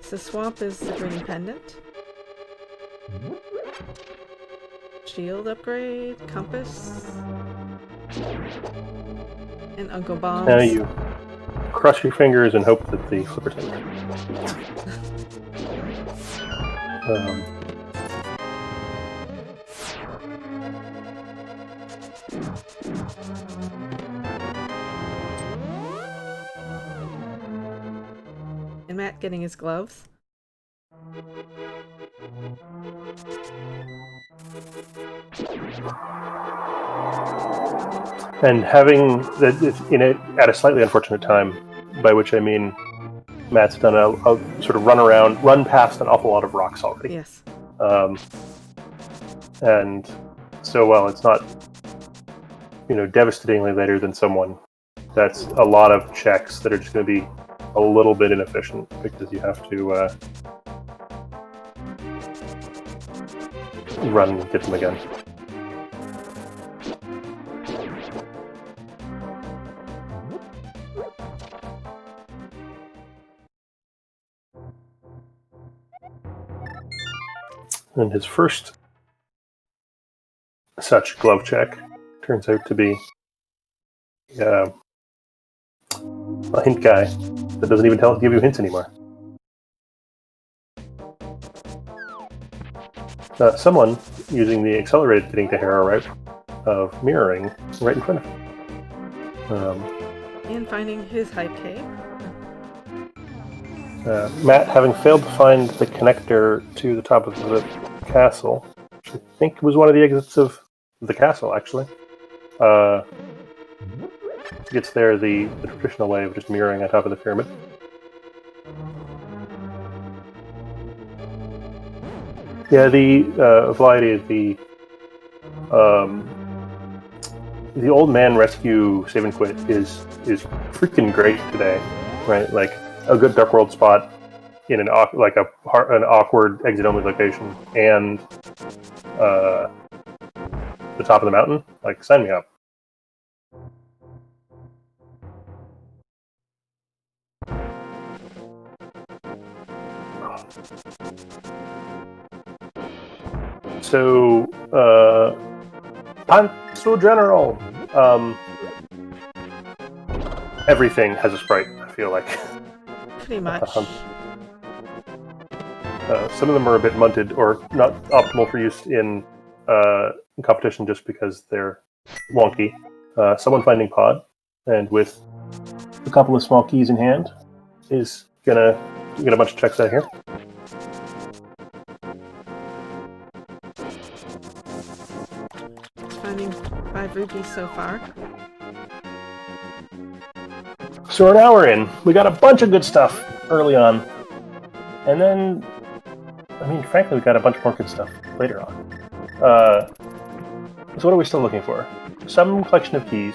So swamp is the green pendant. Shield upgrade, compass, and Uncle Bombs. Now you cross your fingers and hope that the flipper's in there. And Matt getting his gloves. And having that at a slightly unfortunate time, by which I mean Matt's done a sort of run past an awful lot of rocks already. Yes. And so while it's not, devastatingly later than someone, that's a lot of checks that are just going to be a little bit inefficient because you have to run and get them again. And his first such glove check turns out to be a hint guy that doesn't even give you hints anymore. Someone using the accelerated getting to hero route of mirroring right in front of him. And finding his hype cave. Matt, having failed to find the connector to the top of the castle, which I think was one of the exits of the castle, actually, gets there the traditional way of just mirroring on top of the pyramid. Yeah, the variety of the old man rescue save and quit is freaking great today, right? Like a good Dark World spot in an awkward exit only location and the top of the mountain. Like, sign me up. So, Panzo General. Everything has a sprite, I feel like. Pretty much. Some of them are a bit munted or not optimal for use in competition just because they're wonky. Someone finding pod, and with a couple of small keys in hand, is gonna get a bunch of checks out here. Finding 5 rupees so far. So we're an hour in. We got a bunch of good stuff early on. And then, frankly, we got a bunch more good stuff later on. So what are we still looking for? Some collection of keys.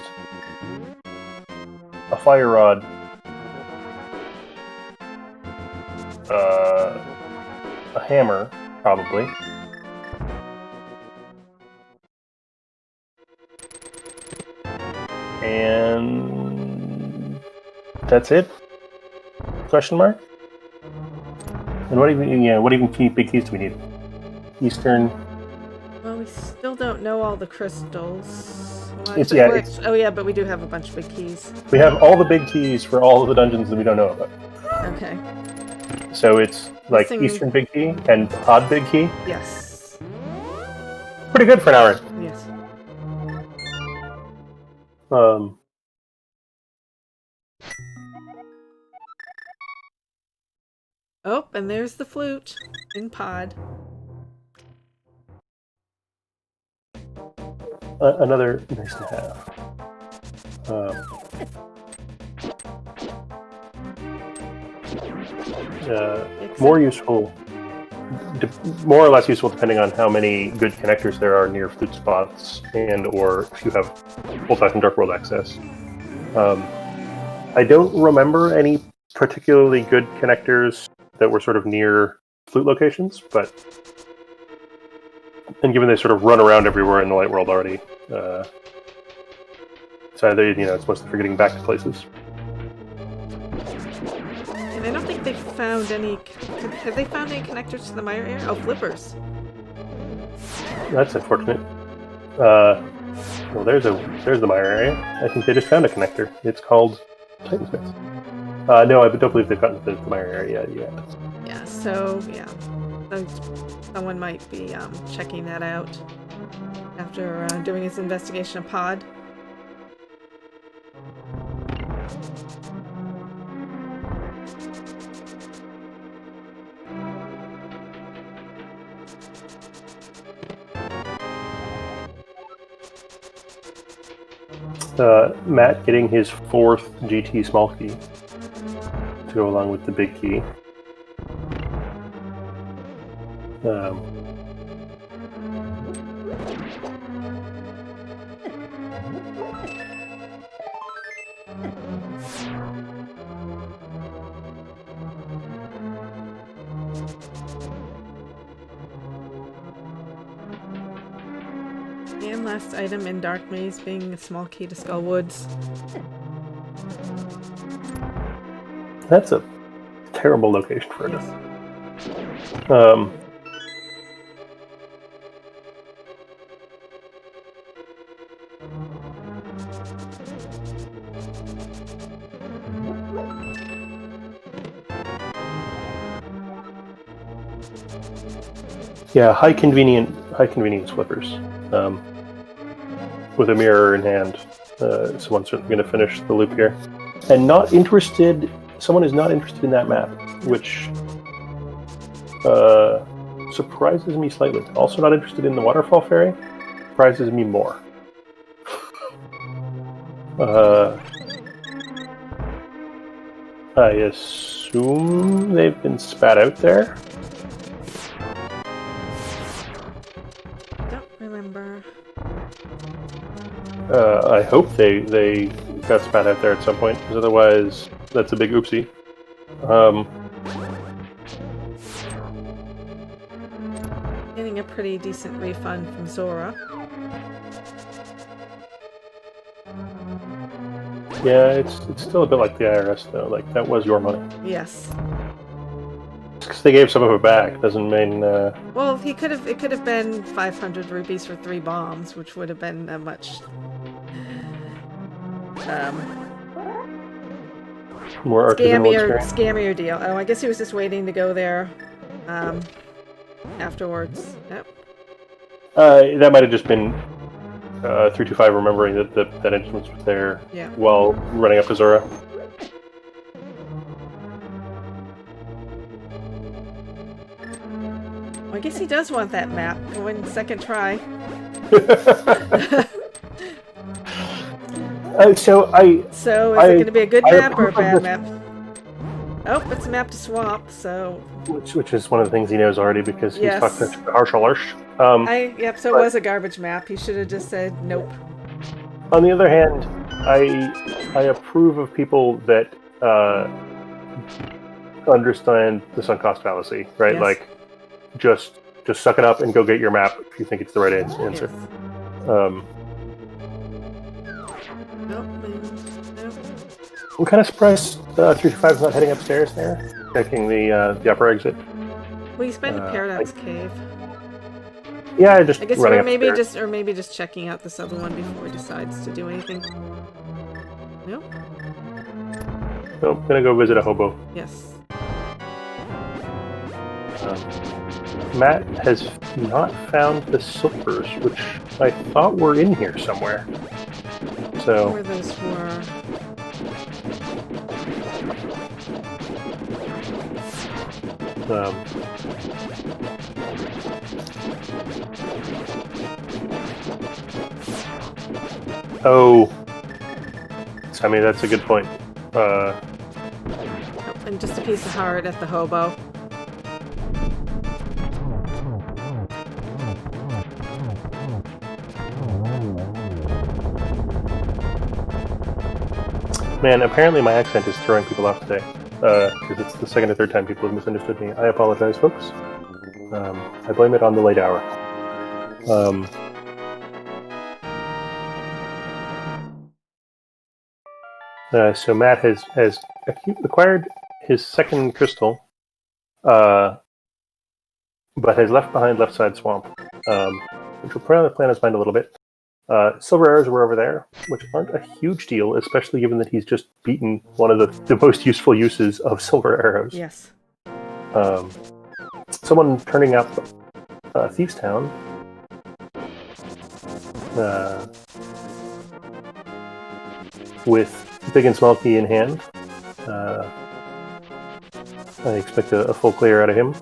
A fire rod. A hammer, probably. And that's it? Question mark? And what even big keys do we need? Eastern. Well, we still don't know all the crystals. Well, But we do have a bunch of big keys. We have all the big keys for all of the dungeons that we don't know about. Okay. So it's like Eastern big key and odd big key. Yes. Pretty good for an hour. Yes. Oh, and there's the flute in pod. another nice to have. More useful, more or less useful depending on how many good connectors there are near flute spots, and or if you have full-time Dark World access. I don't remember any particularly good connectors that were sort of near flute locations, and given they sort of run around everywhere in the light world already, so either, it's mostly for getting back to places. And I don't think they found any. Have they found any connectors to the mire area? Oh, flippers. That's unfortunate. Well, there's the mire area. I think they just found a connector. It's called Titansmith. No, I don't believe they've gotten to the mire area yet. Yeah. So someone might be checking that out after doing his investigation of Pod. Matt getting his 4th GT small key to go along with the big key. And last item in Dark Maze being a small key to Skull Woods. That's a terrible location for it. Yeah, high convenience flippers. With a mirror in hand, someone's certainly going to finish the loop here. And someone is not interested in that map, which surprises me slightly. Also not interested in the waterfall ferry, surprises me more. I assume they've been spat out there. Don't remember. I hope they got spat out there at some point, because otherwise that's a big oopsie. Getting a pretty decent refund from Zora. Yeah, it's still a bit like the IRS though. Like, that was your money. Yes. Because they gave some of it back doesn't mean. Well, it could have been 500 rupees for 3 bombs, which would have been a much more scammier deal. Oh, I guess he was just waiting to go there afterwards. Yep. That might have just been 325 remembering that instance was there while running up to Zora. Well, I guess he does want that map. Go in second try. So is it going to be a good map or a bad map? Oh, it's a map to swamp, so... Which is one of the things he knows already because he's talked to Harsh. So it was a garbage map. He should have just said nope. On the other hand, I approve of people that understand the sunk cost fallacy, right? Yes. Like, just suck it up and go get your map if you think it's the right answer. Yes. I'm kind of surprised 325 is not heading upstairs there, checking the upper exit. Well, he's been to Paradox Cave. Yeah, I guess maybe just checking out this other one before he decides to do anything. Nope. So I'm gonna go visit a hobo. Yes. Matt has not found the slippers, which I thought were in here somewhere. So where those were. Oh, I mean, that's a good point. Oh, and just a piece of heart at the hobo. Man, apparently my accent is throwing people off today. Because it's the second or third time people have misunderstood me. I apologize, folks. I blame it on the late hour. So Matt has acquired his second crystal, but has left behind Left Side Swamp, which will probably play on his mind a little bit. Silver arrows were over there, which aren't a huge deal, especially given that he's just beaten one of the most useful uses of silver arrows. Yes. Someone turning up Thieves Town. With Big and Small Key in hand. I expect a full clear out of him.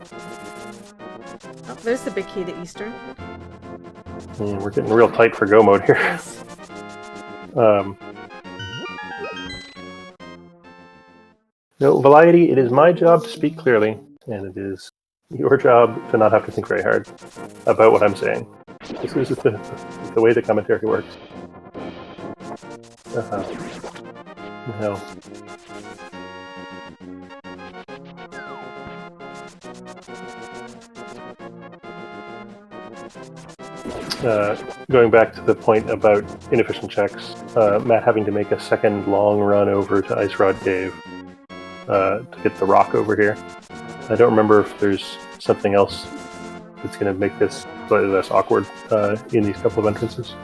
Oh, there's the big key to Eastern. And we're getting real tight for go mode here. Yes. No, Variety, it is my job to speak clearly, and it is your job to not have to think very hard about what I'm saying. This is the way the commentary works. No. Going back to the point about inefficient checks, Matt having to make a second long run over to Ice Rod Cave to get the rock over here. I don't remember if there's something else that's going to make this slightly less awkward in these couple of entrances.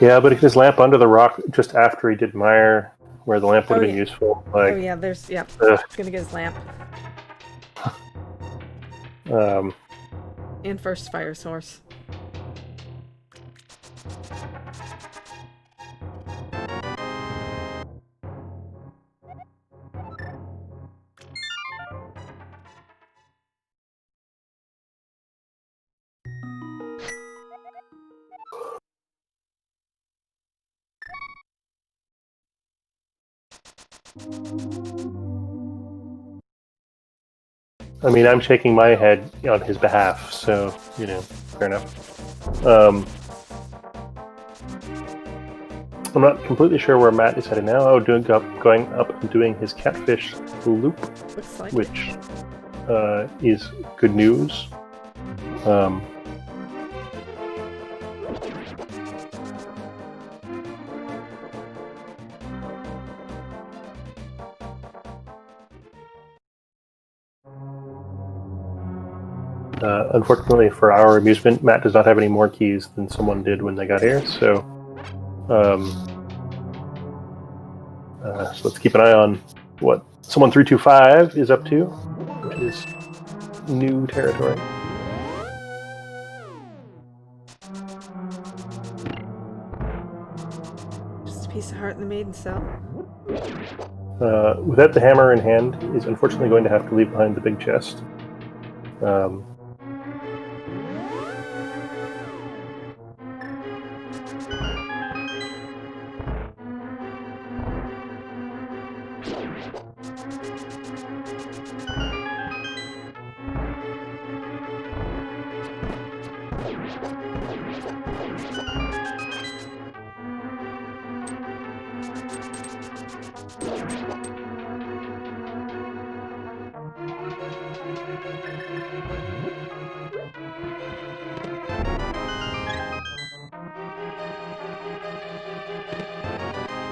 Yeah, but if his lamp under the rock just after he did Mire, where the lamp would have been useful. Like, oh yeah, there's It's gonna get his lamp. And first fire source. I mean, I'm shaking my head on his behalf, so, fair enough. I'm not completely sure where Matt is headed now. Oh, going up and doing his catfish loop, Looks like which is good news. Unfortunately, for our amusement, Matt does not have any more keys than someone did when they got here, so let's keep an eye on what someone325 is up to, which is new territory. just a piece of heart in the maiden cell. Without the hammer in hand, is unfortunately going to have to leave behind the big chest.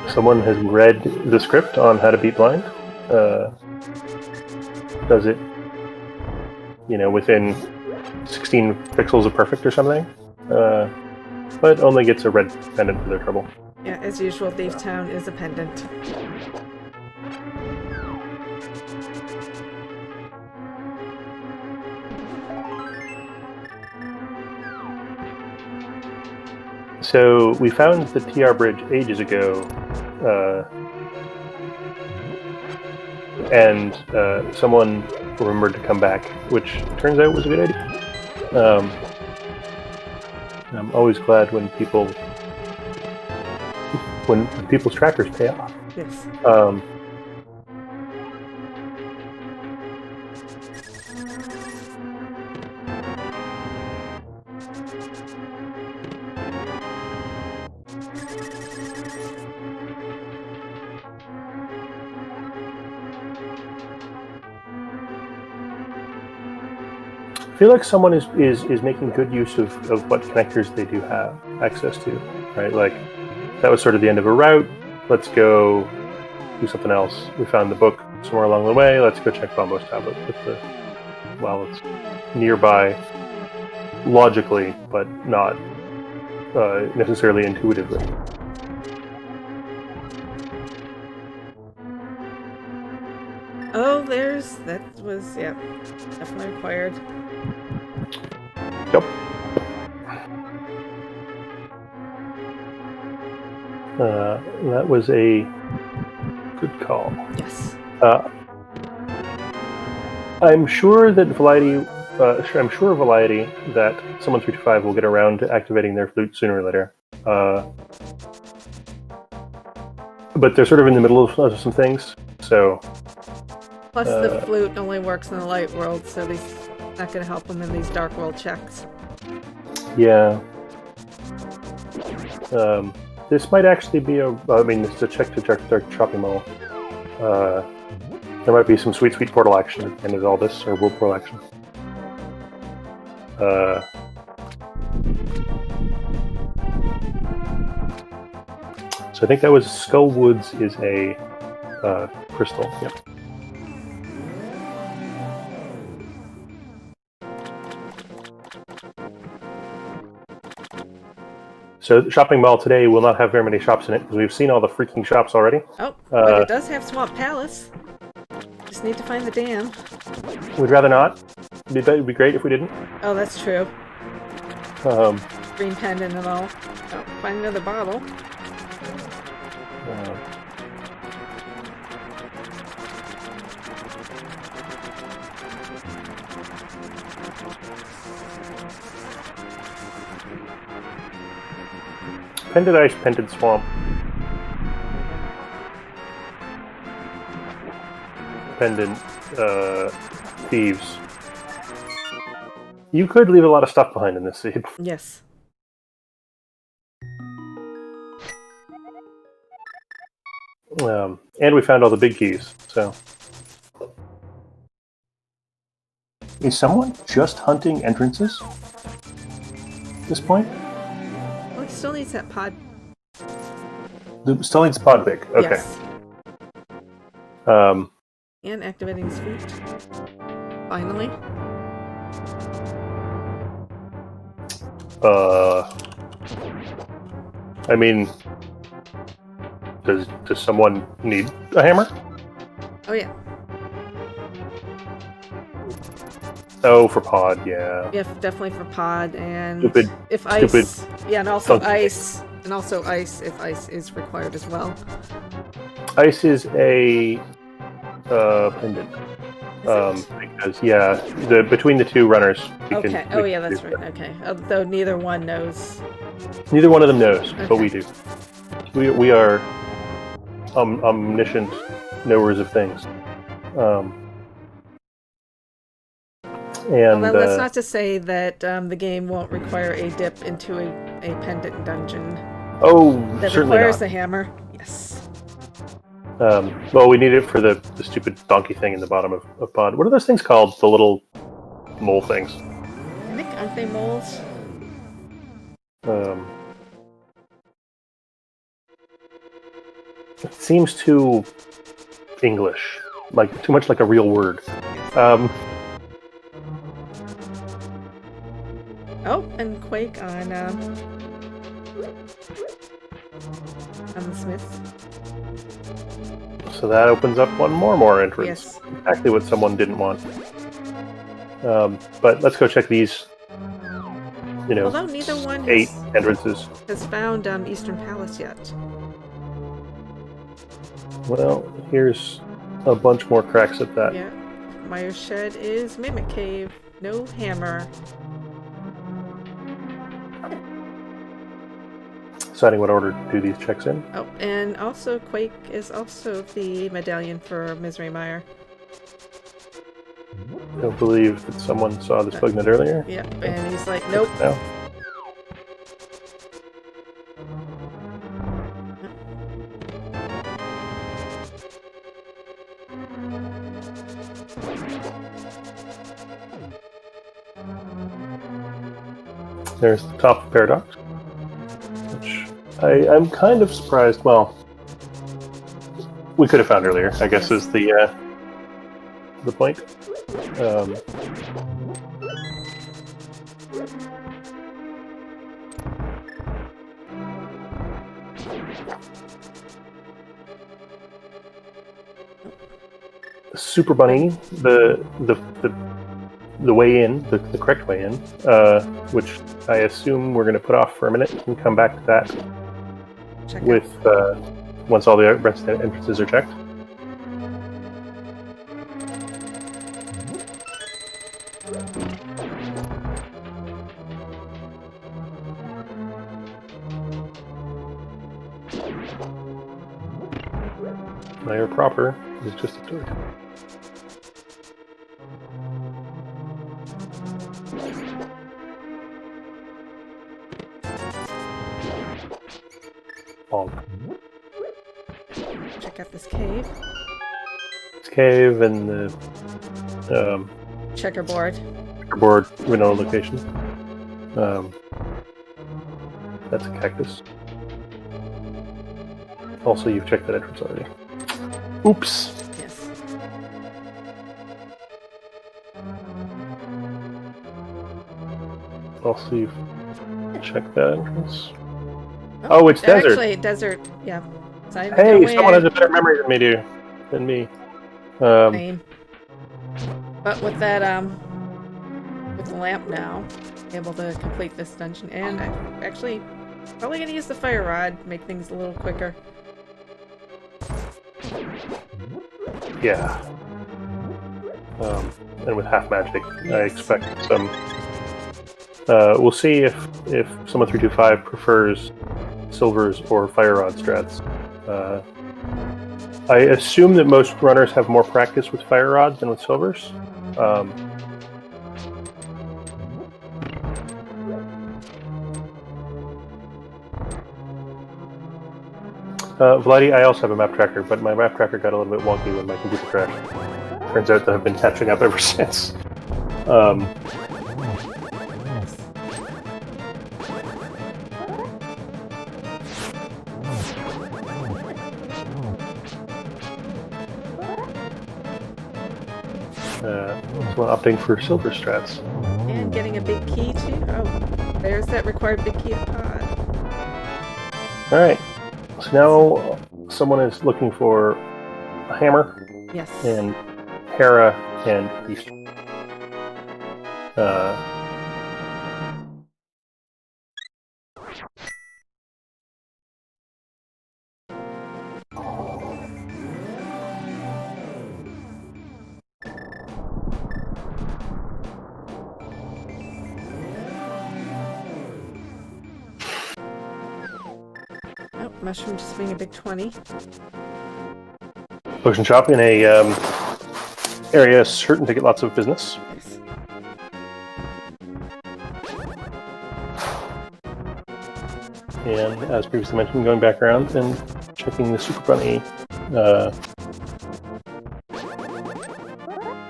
Someone has read the script on how to beat blind. Does it, within 16 pixels of perfect or something. But only gets a red pendant for their trouble. Yeah, as usual, Thief Town is a pendant. So we found the TR bridge ages ago, and someone remembered to come back, which turns out was a good idea. I'm always glad when people's trackers pay off. Yes. I feel like someone is making good use of what connectors they do have access to, right? Like, that was sort of the end of a route. Let's go do something else. We found the book somewhere along the way. Let's go check Bombo's tablet while it's nearby, logically, but not necessarily intuitively. Oh, that was, yeah, definitely required. Yep. That was a good call. Yes. I'm sure that Variety that someone325 will get around to activating their flute sooner or later. But they're sort of in the middle of some things, so... Plus, the flute only works in the light world, so he's not going to help him in these dark world checks. Yeah. This might actually be it's a check to dark shopping mall. There might be some sweet portal action at the end of all this, or world portal action. So I think that was Skull Woods is a crystal. Yep. So the shopping mall today will not have very many shops in it because we've seen all the freaking shops already. Oh, but it does have Swamp Palace. Just need to find the dam. We'd rather not. It would be great if we didn't. Oh, that's true. Green pendant and all. Oh, find another bottle. Pendant Ice, Pendant Swamp. Pendant Thieves. You could leave a lot of stuff behind in this seed. Yes. And we found all the big keys, so... Is someone just hunting entrances at this point? Well, he still needs that pod. Still needs pod big. Okay. Yes. And activating his feet. Finally. I mean, does someone need a hammer? Oh yeah. Oh, for pod, yeah. Yeah, definitely for pod and if stupid ice. Yeah, and also ice. And also ice if ice is required as well. Ice is a pendant. Because between the two runners. Okay. Oh yeah, that's right. Okay. Although neither one knows. Neither one of them knows, okay. But we do. We are omniscient knowers of things. And well, that's not to say that the game won't require a dip into a pendant dungeon. Oh, that certainly requires not. the hammer. Yes. Well, we need it for the stupid donkey thing in the bottom of pod. What are those things called? The little mole things. I think, aren't they moles? It seems too English, like too much like a real word. Oh, and Quake on the Smiths. So that opens up one more entrance. Yes. Exactly what someone didn't want. But let's go check these. Although neither one 8 entrances. has found Eastern Palace yet. Well, here's a bunch more cracks at that. Yeah. Myers Shed is Mimic Cave. No hammer. deciding what order to do these checks in. Oh, and also Quake is also the medallion for Misery Mire. I don't believe that someone saw this bug net earlier. Yep, and he's like, nope. No. There's the top of Paradox, which I'm kind of surprised. Well, we could have found earlier, I guess, is the point. Super Bunny, the way in, the correct way in, which I assume we're going to put off for a minute and come back to that Check with once all the entrances are checked. Layer proper is just a door. Check out this cave. This cave and the Checkerboard. checkerboard vanilla location. That's a cactus. Also, you've checked that entrance already. Oops. Yes. Also, you've checked that entrance. Oh, it's desert. Actually, desert. Yeah. So I Hey, go someone in. has a better memory than me. Same. But with that, with the lamp now, able to complete this dungeon, and I'm actually probably gonna use the fire rod, make things a little quicker. Yeah. And with half magic, I expect some. We'll see if someone325 prefers silvers or fire rod strats. I assume that most runners have more practice with fire rods than with silvers. Vladi, I also have a map tracker, but my map tracker got a little bit wonky when my computer crashed. Turns out that I've been catching up ever since. So I'm opting for silver strats. And getting a big key too. Oh, there's that required big key pod. Alright, so now someone is looking for a hammer, Yes. and Hera and East. Oh, mushroom just being a big 20. Potion shop in a area certain to get lots of business. Yes. And as previously mentioned, going back around and checking the Super Bunny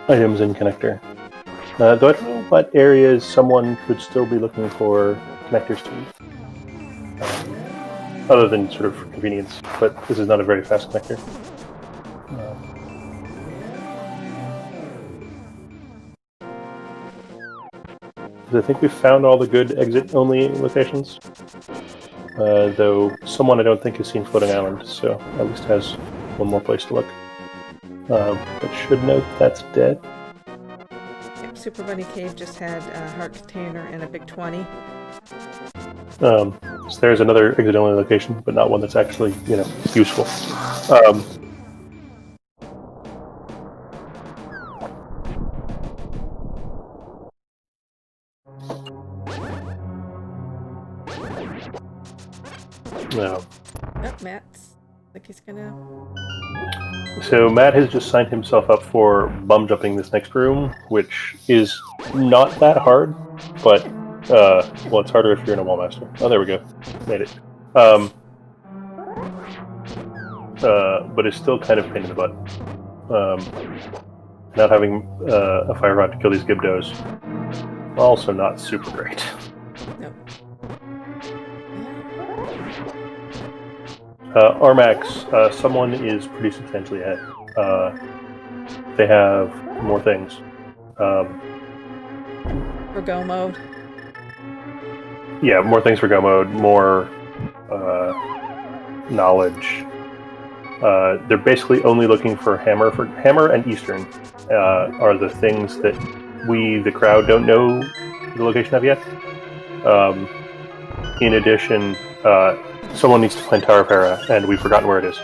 items in connector. Though I don't know what areas someone could still be looking for connectors to. Other than sort of convenience, but this is not a very fast connector. I think we've found all the good exit-only locations. Though someone I don't think has seen Floating Island, so at least has one more place to look. But should note that's dead. Yep, Super Bunny Cave just had a heart container and a big 20. So there's another exit-only location, but not one that's actually, useful. like he's gonna... So Matt has just signed himself up for bum jumping this next room, which is not that hard, but well, it's harder if you're in a wall master. Oh, there we go, made it. But it's still kind of a pain in the butt. Not having a fire rod to kill these Gibdos, also not super great. No. Armax, someone is pretty substantially ahead. They have more things. For go mode. Yeah, more things for go mode, more knowledge. They're basically only looking for hammer and Eastern are the things that we, the crowd, don't know the location of yet. In addition, someone needs to find Tower Para, and we've forgotten where it is.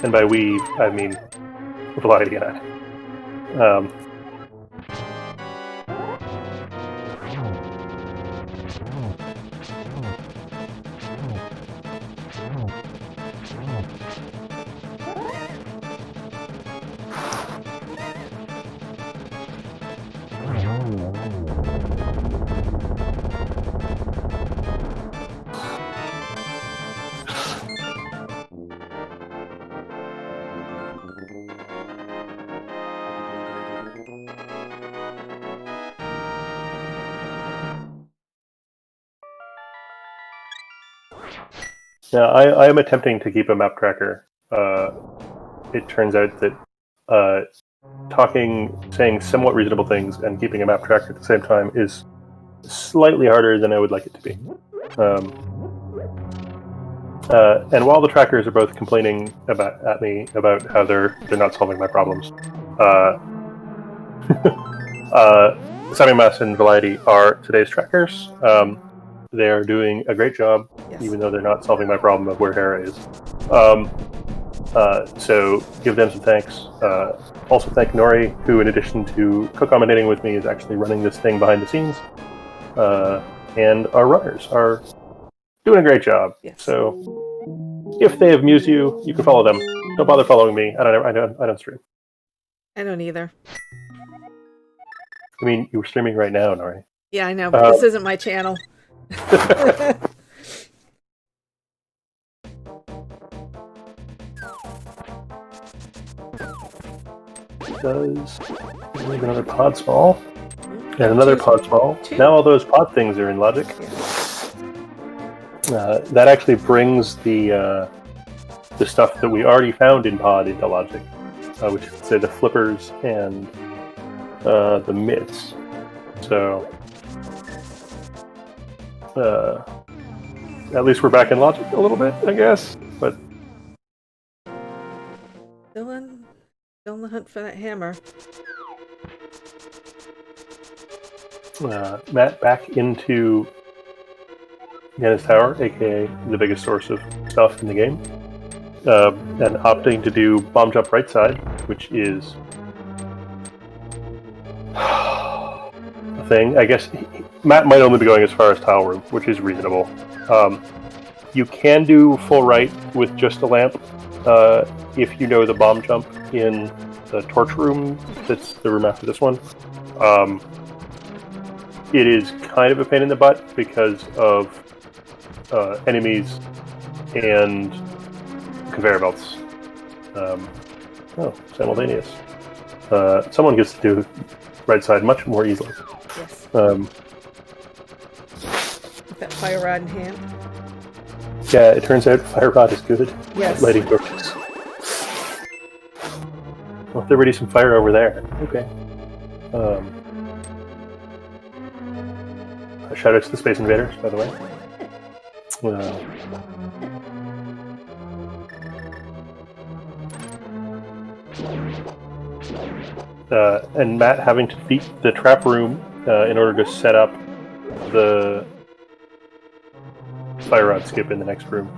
And by we, I mean Variety and I. Now, I am attempting to keep a map tracker. It turns out that saying somewhat reasonable things and keeping a map tracker at the same time is slightly harder than I would like it to be. And while the trackers are both complaining at me about how they're not solving my problems, Samimas and Variety are today's trackers. They're doing a great job, Yes. even though they're not solving my problem of where Hera is. So give them some thanks. Also thank Nori, who in addition to co-commentating with me is actually running this thing behind the scenes. And our runners are doing a great job. Yes. So if they amuse you, you can follow them. Don't bother following me. I don't stream. I don't either. I mean, you were streaming right now, Nori. Yeah, I know, but this isn't my channel. Does leave another pod small and another pod small. Two. Now all those pod things are in logic. Yeah. That actually brings the stuff that we already found in pod into logic, which would say the flippers and the mitts. So at least we're back in logic a little bit, I guess. But Still on the hunt for that hammer. Matt back into Yanis Tower, aka the biggest source of stuff in the game, and opting to do bomb jump right side, which is a thing. I guess Matt might only be going as far as tile room, which is reasonable. You can do full right with just a lamp if you know the bomb jump in the torch room. That's the room after this one. It is kind of a pain in the butt because of enemies and conveyor belts. Simultaneous. Someone gets to do right side much more easily. Yes. With that fire rod in hand. Yeah, it turns out fire rod is good Yes. at lighting torches. Well, there already some fire over there. Okay. Shout out to the Space Invaders, by the way. And Matt having to beat the trap room in order to set up the fire rod skip in the next room.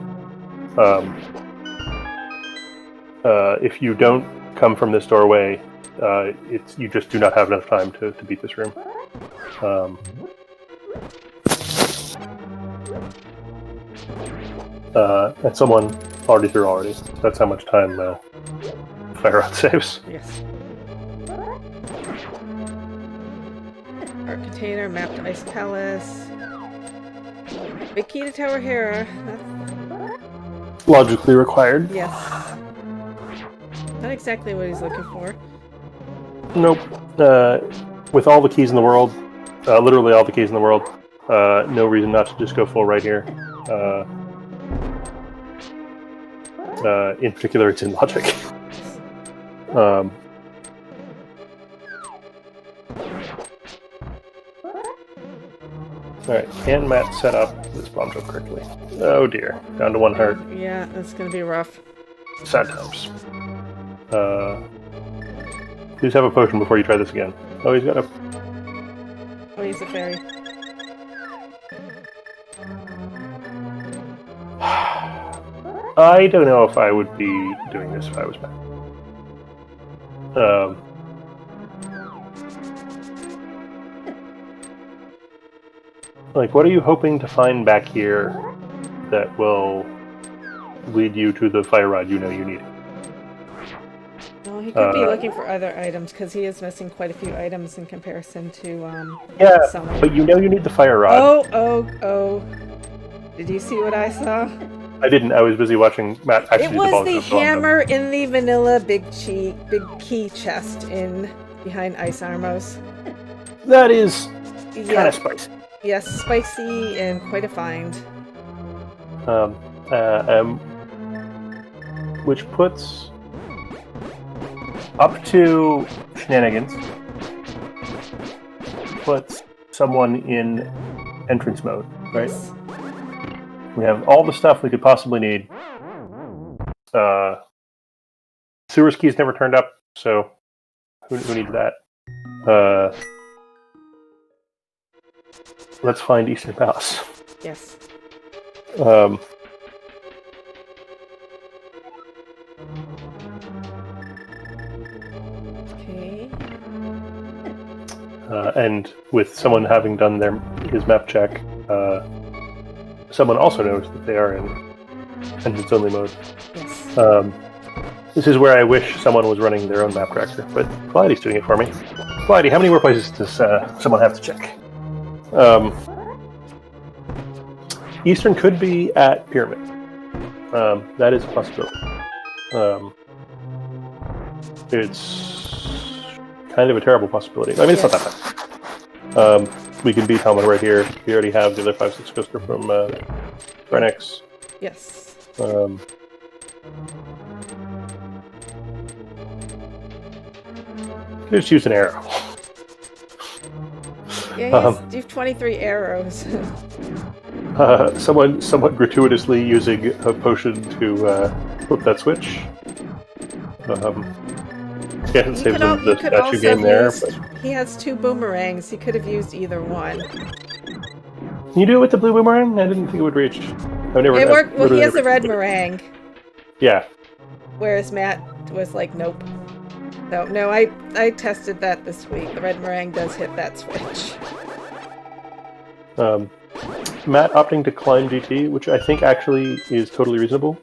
If you don't come from this doorway, you just do not have enough time to beat this room. And someone already threw already. That's how much time Fire Rod saves. Yes. Art container, map to Ice Palace. Big key to Tower Hera. Logically required. Yes. Not exactly what he's looking for. Nope. With all the keys in the world, literally all the keys in the world, no reason not to just go full right here. In particular, it's in logic. Alright, can Matt set up this bomb jump correctly? Oh dear, down to 1 heart. Yeah, that's gonna be rough. Sad times. Please have a potion before you try this again. Oh, he's got a... Oh, he's a fairy. I don't know if I would be doing this if I was Matt. Like, what are you hoping to find back here that will lead you to the fire rod you know you need? Well, he could be looking for other items, because he is missing quite a few items in comparison to, yeah, someone. but you know you need the fire rod. Oh. Did you see what I saw? I didn't. I was busy watching Matt actually It do the was ball the jump. hammer in the vanilla big key chest in behind Ice Armos. That is Yeah. kind of spicy. Yes, spicy and quite a find. Which puts up to shenanigans. Puts someone in entrance mode, right? Yes. We have all the stuff we could possibly need. Sewers keys never turned up, so who needs that? Let's find Eastern Palace. Yes. Okay. And with someone having done his map check, someone also knows that they are in entrance only mode. Yes. This is where I wish someone was running their own map tracker, but Clyde's doing it for me. Clyde, how many more places does someone have to check? Eastern could be at Pyramid. That is a possibility. It's kind of a terrible possibility. I mean, it's not that bad. We can beat Helmet right here. We already have the other 5/6 coaster from Brenix. Yes. Just use an arrow. Yeah, you have 23 arrows. Someone somewhat gratuitously using a potion to flip that switch. Yeah, it saves him the statue game there. He has 2 boomerangs. He could have used either one. Can you do it with the blue boomerang? I didn't think it would reach. I've never. It worked. Well, he has the red meringue. Yeah. Whereas Matt was like, nope. No, I tested that this week. The red meringue does hit that switch. Matt opting to climb GT, which I think actually is totally reasonable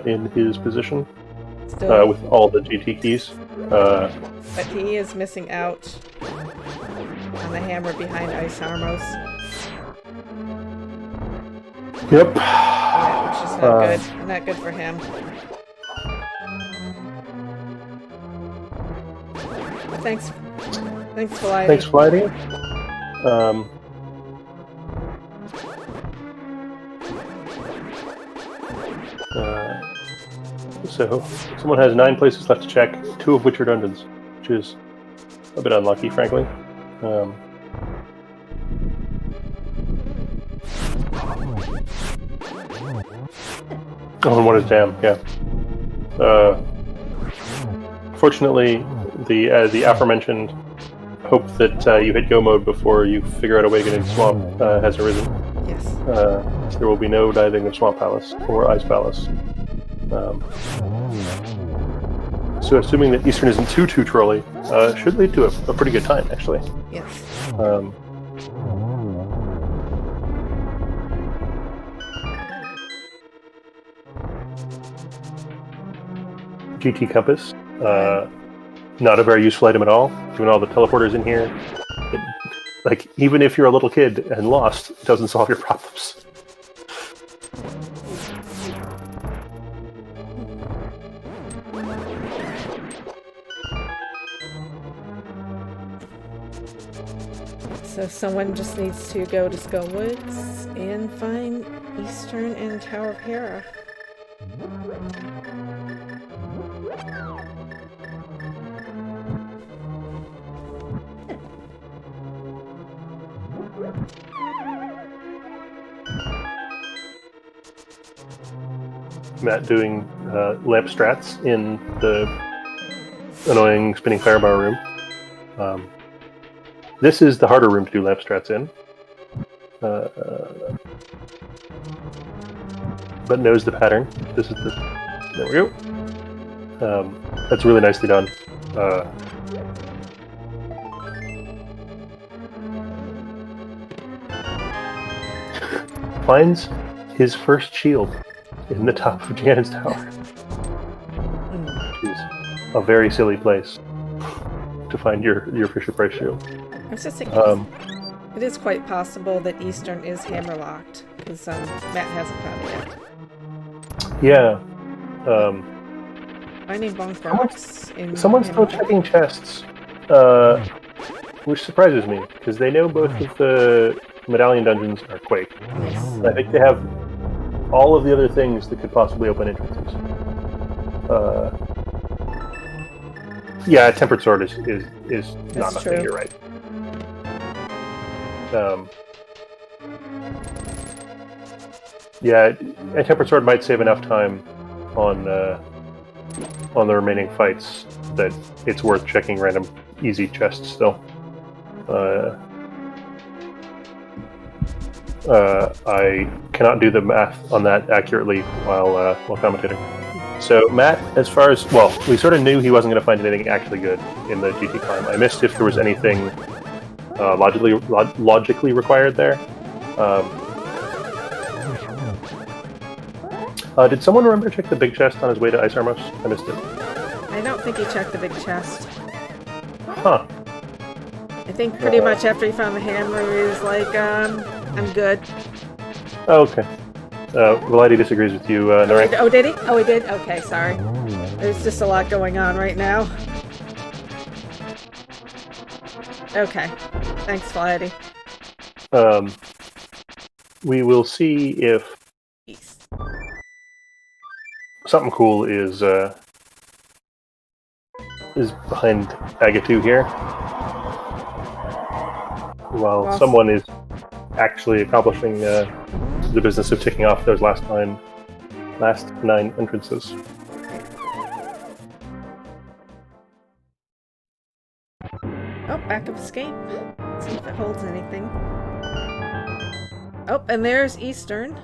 in his position with all the GT keys. But he is missing out on the hammer behind Ice Armos. Yep. Yeah, which is not good. Not good for him. Thanks, Flighty. Thanks, Flighty. So, someone has 9 places left to check, 2 of which are dungeons, which is a bit unlucky, frankly. Oh, and one is Dam, yeah. Fortunately, the aforementioned hope that you hit go mode before you figure out a way to get into Swamp has arisen. Yes. There will be no diving of Swamp Palace or Ice Palace. So assuming that Eastern isn't too trolly, should lead to a pretty good time, actually. Yes. Um, GT Compass. Not a very useful item at all. Doing all the teleporters in here. Like, even if you're a little kid and lost, it doesn't solve your problems. So someone just needs to go to Skull Woods and find Eastern and Tower of Hera. Matt doing lamp strats in the annoying spinning firebar room. This is the harder room to do lamp strats in. But knows the pattern. This is the... There we go. That's really nicely done. Finds his first shield in the top of Janet's tower. Which is a very silly place to find your Fisher-Price shield. I was just thinking, it is quite possible that Eastern is hammerlocked, because Matt hasn't found it yet. Yeah. Finding bonk box in Someone's still hammerlock. checking chests, which surprises me, because they know both of the medallion dungeons are Quake. Yes. I think they have all of the other things that could possibly open entrances. Yeah, Tempered Sword is not That's nothing, true. you're right. Yeah, a Tempered Sword might save enough time on the remaining fights that it's worth checking random easy chests still. I cannot do the math on that accurately while commentating. So Matt, as far as, well, we sort of knew he wasn't going to find anything actually good in the GT climb. I missed if there was anything logically required there. Did someone remember to check the big chest on his way to Ice Armos? I missed it. I don't think he checked the big chest. Huh. I think pretty much after he found the hammer, he was like, I'm good. Oh, okay. Velity disagrees with you, Narang. Oh, did he? Oh, he did? Okay, sorry. There's just a lot going on right now. Okay. Thanks, Flighty. We will see if Peace. something cool is behind Agatu here. While Well, someone is actually accomplishing the business of ticking off those last nine entrances. Oh, back of escape. Let's see if it holds anything. Oh, and there's Eastern.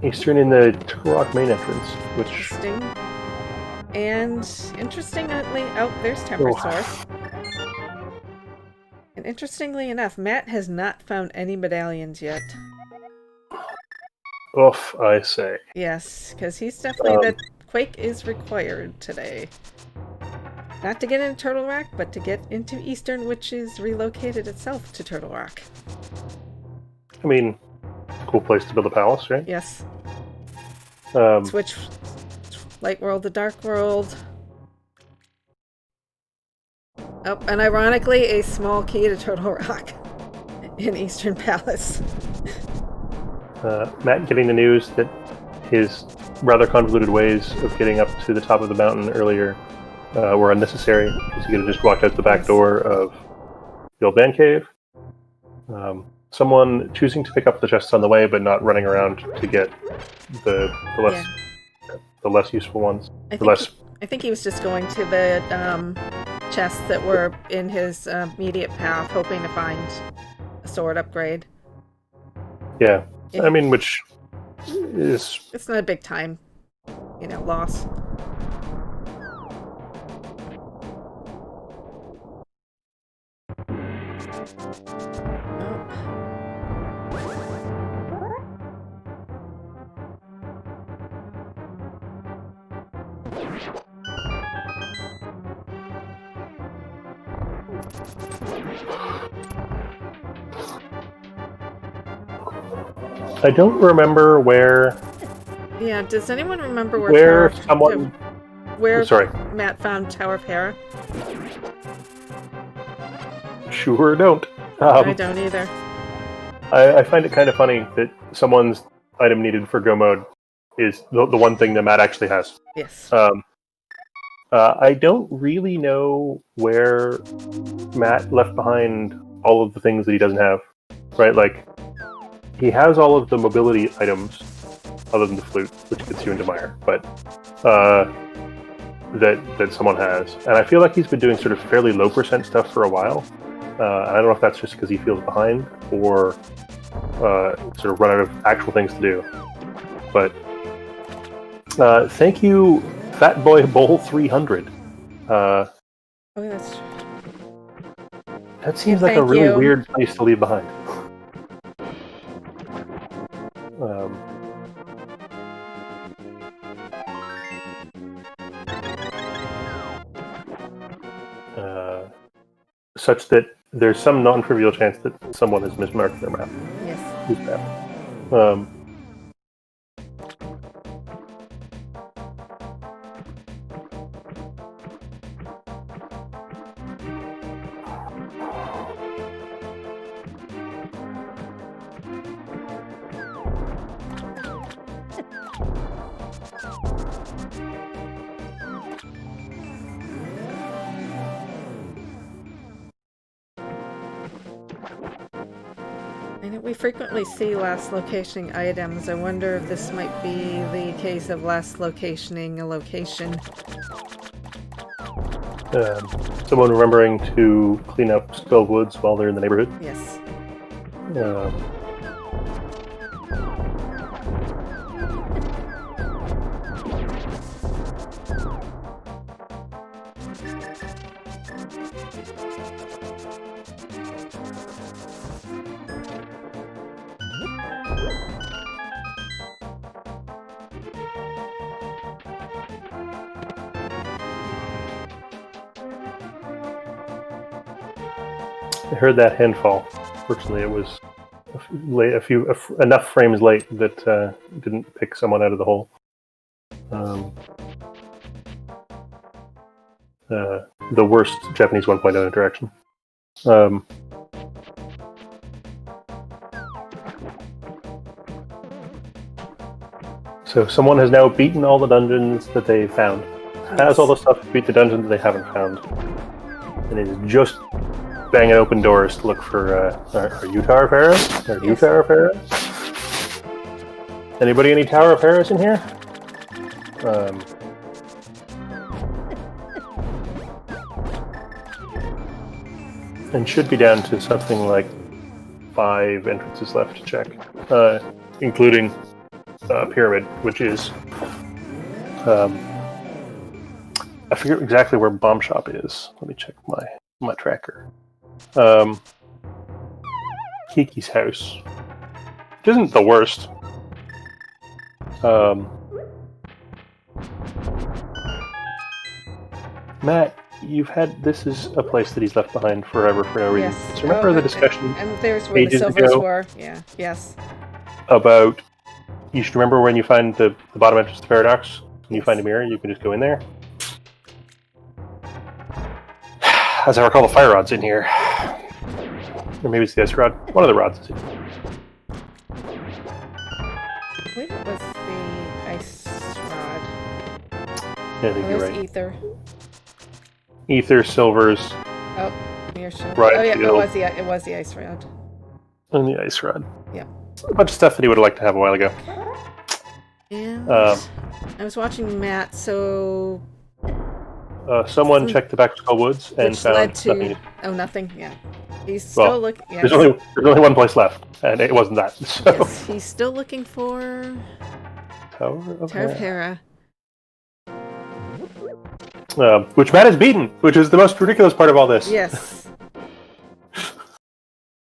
Eastern in the Turtle Rock main entrance, which Interesting. And interestingly, oh, there's Tempered Sword. And interestingly enough, Matt has not found any medallions yet. oof, I say. Yes, because he's definitely that Quake is required today. Not to get into Turtle Rock, but to get into Eastern, which is relocated itself to Turtle Rock. I mean, cool place to build a palace, right? Yes. Um, Switch Light World to Dark World. Oh, and ironically, a small key to Turtle Rock in Eastern Palace. Matt getting the news that his rather convoluted ways of getting up to the top of the mountain earlier were unnecessary, because he could have just walked out the back door of the old man cave. Someone choosing to pick up the chests on the way, but not running around to get the less useful ones. I think he was just going to the chests that were in his immediate path, hoping to find a sword upgrade. Yeah, I mean, which is... It's not a big time, loss. I don't remember where Yeah, does anyone remember where someone. where Sorry. Matt found Tower of Hera? Sure don't. I don't either. I find it kind of funny that someone's item needed for Go mode is the one thing that Matt actually has. Yes. I don't really know where Matt left behind all of the things that he doesn't have. Right, like he has all of the mobility items, other than the flute, which gets you into Mire, but that someone has, and I feel like he's been doing sort of fairly low % stuff for a while. I don't know if that's just because he feels behind or sort of run out of actual things to do. But thank you, Fat Boy Bowl 300. Oh, that's true. That seems like a really weird place to leave behind. Such that there's some non-trivial chance that someone has mismarked their map. Yes. His map. And we frequently see last locationing items. I wonder if this might be the case of last locationing a location. Someone remembering to clean up spilled woods while they're in the neighborhood. Yes. I heard that hen fall. Fortunately, it was enough frames late that didn't pick someone out of the hole. The worst Japanese 1.0 interaction. So someone has now beaten all the dungeons that they found. Has all the stuff to beat the dungeons that they haven't found. And is just banging open doors to look for are you Tower of Hera? Are you Tower of Hera? Anybody any Tower of Heras in here? And should be down to something like 5 entrances left to check, including Pyramid, which is I forget exactly where Bomb Shop is. Let me check my tracker. Kiki's house, which isn't the worst. Matt, this is a place that he's left behind forever for no reason. Yes. So remember the discussion and there's where the silvers were. Yeah. Yes. About you should remember when you find the bottom entrance to Paradox and you find a mirror, you can just go in there. As I recall, the fire rod's in here. Or maybe it's the ice rod. One of the rods is in here. I believe it was the ice rod. Yeah, I think you're right. Ether. Ether, silvers. Oh, mirror shield. Right, oh yeah, it was the ice rod. And the ice rod. Yeah. A bunch of stuff that he would have liked to have a while ago. And I was watching Matt, so someone checked the back of Skull Woods and found nothing. Oh, nothing. Yeah, he's still looking. Yeah, there's only one place left, and it wasn't that. So. Yes, he's still looking for Tower of Hera. Which Matt has beaten, which is the most ridiculous part of all this. Yes.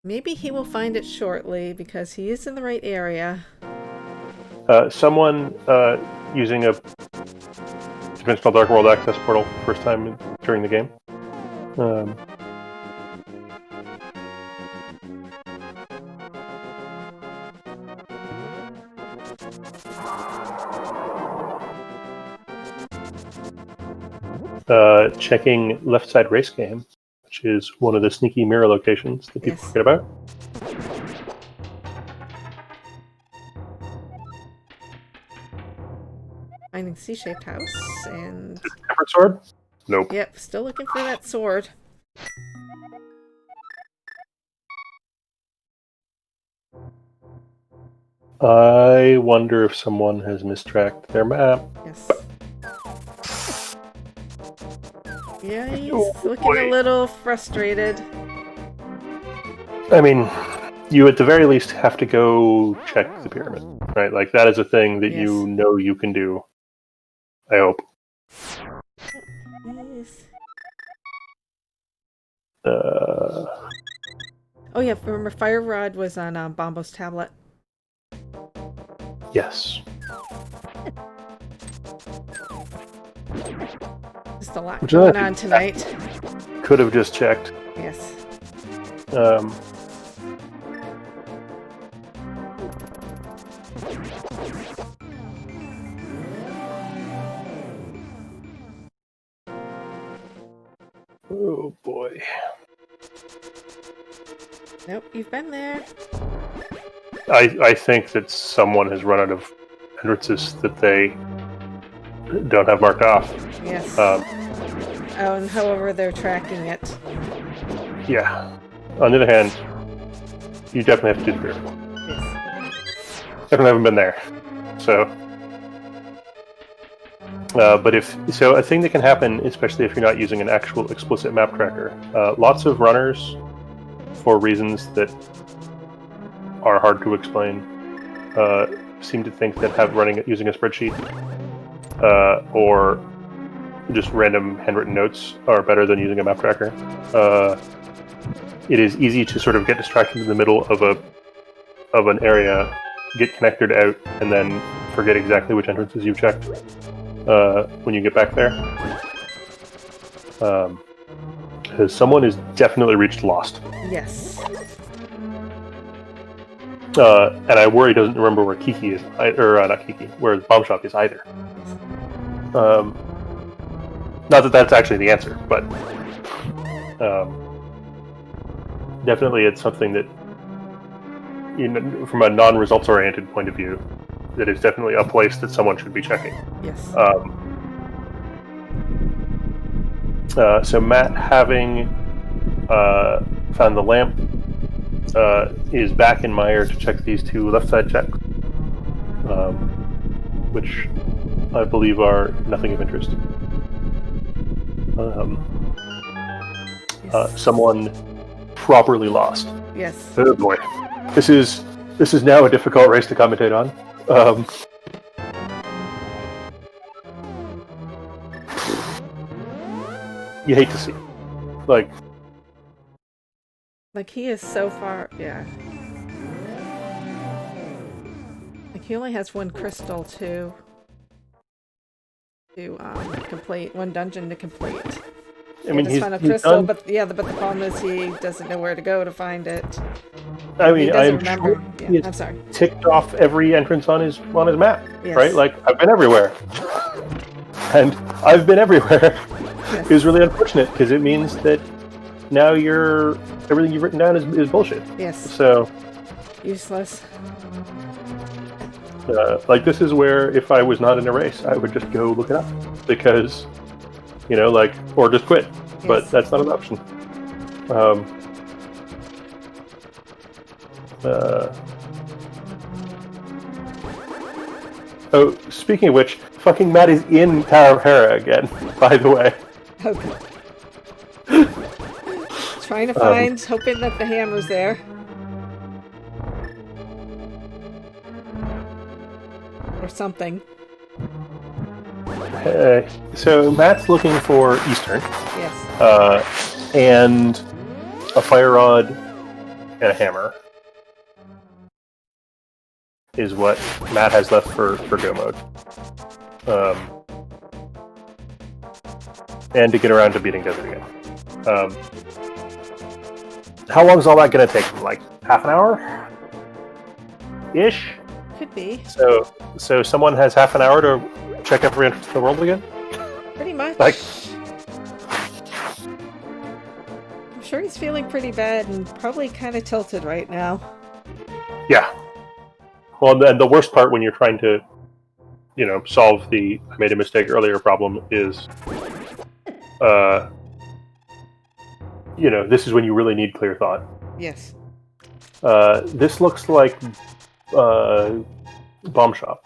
Maybe he will find it shortly because he is in the right area. Someone using a Dimensional Dark World access portal first time during the game. checking left side race game, which is one of the sneaky mirror locations that people forget about. Finding C-shaped house and... Tempered sword? Nope. Yep, still looking for that sword. I wonder if someone has mistracked their map. Yes. Yeah, he's looking a little frustrated. I mean, you at the very least have to go check the pyramid, right? Like, that is a thing that you know you can do. I hope. Yes. Oh yeah, remember Fire Rod was on Bombo's tablet. Yes. Just a lot going on tonight. Could have just checked. Yes. Oh boy. Nope, you've been there. I think that someone has run out of entrances that they don't have marked off. Yes. And however they're tracking it. Yeah. On the other hand, you definitely have to do the pyramid. Yes. Definitely haven't been there. So... but so a thing that can happen, especially if you're not using an actual explicit map tracker, lots of runners, for reasons that are hard to explain, seem to think that running using a spreadsheet or just random handwritten notes are better than using a map tracker. It is easy to sort of get distracted in the middle of an area, get connected out, and then forget exactly which entrances you've checked. When you get back there. Because someone is definitely reached lost. Yes. And I worry he doesn't remember where Kiki is, or not Kiki, where the bomb shop is either. Not that that's actually the answer, but definitely it's something that, from a non-results oriented point of view, that is definitely a place that someone should be checking. Yes. So Matt, having found the lamp, is back in Mire to check these two left side checks, which I believe are nothing of interest. Someone properly lost. Yes. Oh boy, this is now a difficult race to commentate on. You hate to see, like he is so far, yeah. Like he only has one crystal to complete, one dungeon to complete. I mean, he's found a crystal, but the problem is he doesn't know where to go to find it. I mean, I'm remember. sure Yeah, I'm sorry. Ticked off every entrance on his map, yes. Right? Like, I've been everywhere, and I've been everywhere. Yes. Is really unfortunate because it means that now everything you've written down is bullshit. Yes. So useless. Like, this is where if I was not in a race, I would just go look it up because, or just quit. Yes. But that's not an option. Oh, speaking of which, fucking Matt is in Tower of Hera again, by the way. Okay. Trying to find, hoping that the hammer's there. Or something. So Matt's looking for Eastern. Yes. And a fire rod and a hammer is what Matt has left for go mode. And to get around to beating Desert again. How long is all that going to take him? Like half an hour? Ish? Could be. So someone has half an hour to check every entrance in the world again? Pretty much. Like, sure he's feeling pretty bad and probably kind of tilted right now. Yeah. Well, and the worst part when you're trying to, solve the I made a mistake earlier problem is, this is when you really need clear thought. Yes. This looks like bomb shop,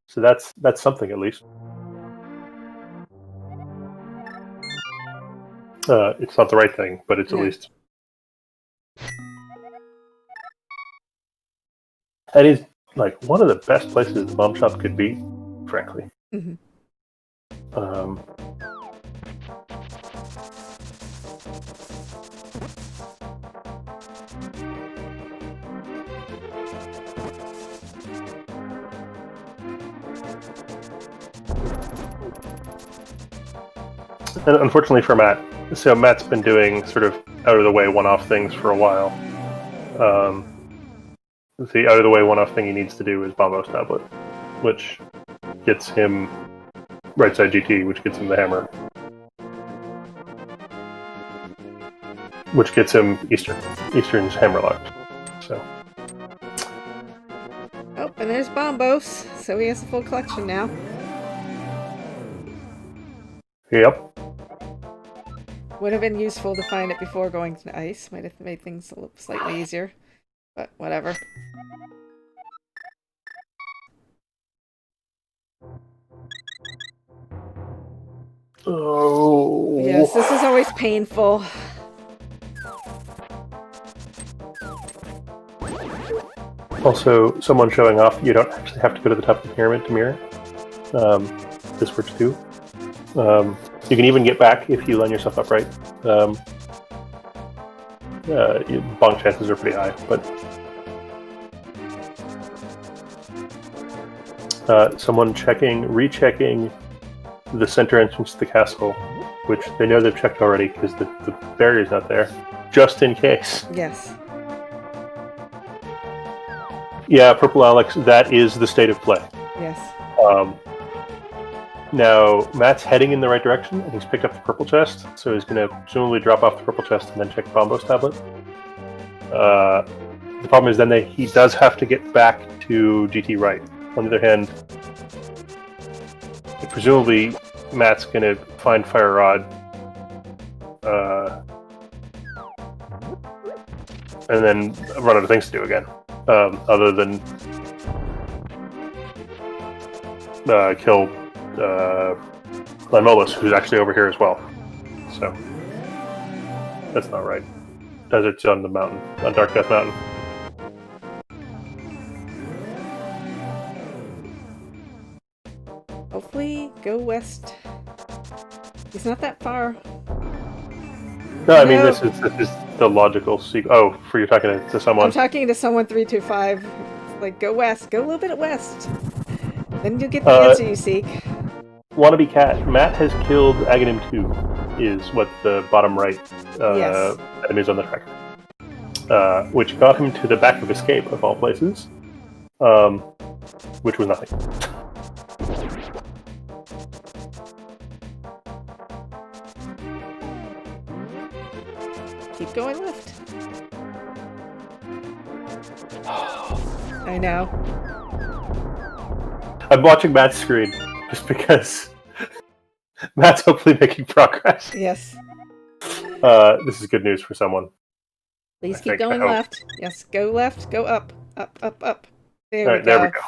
so that's something at least. It's not the right thing, but it's at least. And it's like one of the best places the bomb shop could be, frankly. Mm-hmm. And unfortunately for Matt, so Matt's been doing sort of out-of-the-way one-off things for a while. The out-of-the-way one-off thing he needs to do is Bombo's tablet, which gets him right side GT, which gets him the hammer, which gets him Eastern's hammerlock. So. Oh, and there's Bombos, so he has a full collection now. Yep. Would have been useful to find it before going to ice. Might have made things a little slightly easier, but whatever. Oh. Yes, this is always painful. Also, someone showing off, you don't actually have to go to the top of the pyramid to mirror. This works too. You can even get back if you line yourself up right. Bonk chances are pretty high, but someone rechecking the center entrance to the castle, which they know they've checked already because the barrier's not there, just in case. Yes. Yeah, Purple Alex, that is the state of play. Yes. Now, Matt's heading in the right direction, and he's picked up the purple chest, so he's going to presumably drop off the purple chest and then check Bombo's tablet. The problem is then he does have to get back to GT right. On the other hand, presumably Matt's going to find Fire Rod, and then run out of things to do again, other than kill Lanmolas, who's actually over here as well. So that's not right. Desert's on the mountain, on Dark Death Mountain. Hopefully, go west. He's not that far. No, I mean this is the logical sequence. Oh, for you talking to someone. I'm talking to someone325. Like, go west. Go a little bit west. Then you'll get the answer you seek. Wannabe cat. Matt has killed Aghanim 2, is what the bottom right item is on the tracker. Which got him to the back of Escape, of all places. Which was nothing. Keep going left. I know. I'm watching Matt's screen just because Matt's hopefully making progress. Yes. This is good news for someone. Please keep going left. Yes, go left, go up, up, up, up. There we go. There we go.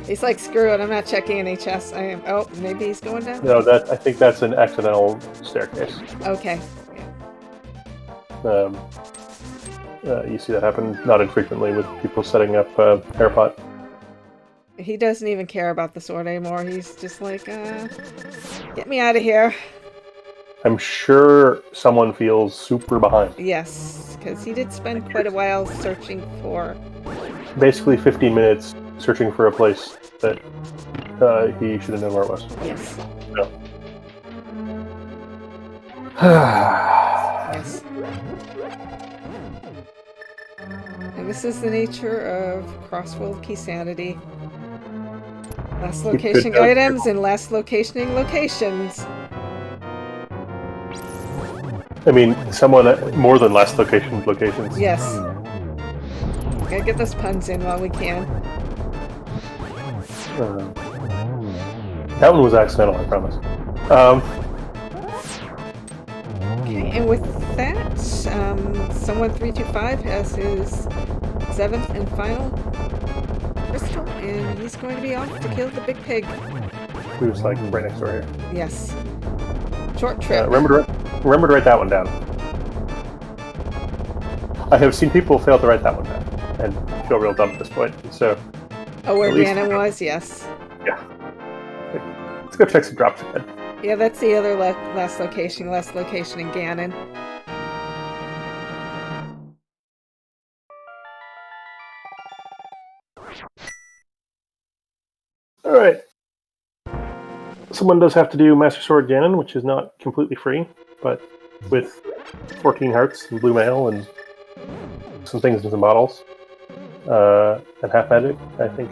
He's like, screw it, I'm not checking any chests. I am. Oh, maybe he's going down? No, I think that's an accidental staircase. Okay. You see that happen not infrequently with people setting up airpot. He doesn't even care about the sword anymore. He's just like, get me out of here. I'm sure someone feels super behind. Yes, because he did spend quite a while searching for... Basically 15 minutes searching for a place that he should have known where it was. Yes. No. Yes. And this is the nature of Crossworld Keysanity. Last Keep location good notes. items and last locationing locations. I mean, someone more than last locations. Yes. Gotta get those puns in while we can. That one was accidental, I promise. Okay, and with that, someone325 has his 7th and final crystal, and he's going to be off to kill the big pig. Who's like right next door here. Yes. Short trip. Remember to write that one down. I have seen people fail to write that one down and feel real dumb at this point. So. Oh, where at least- Ganon was? Yes. Yeah. Let's go check some drops again. Yeah, that's the other last location in Ganon. All right. Someone does have to do Master Sword Ganon, which is not completely free, but with 14 hearts and blue mail and some things in some bottles and half magic, I think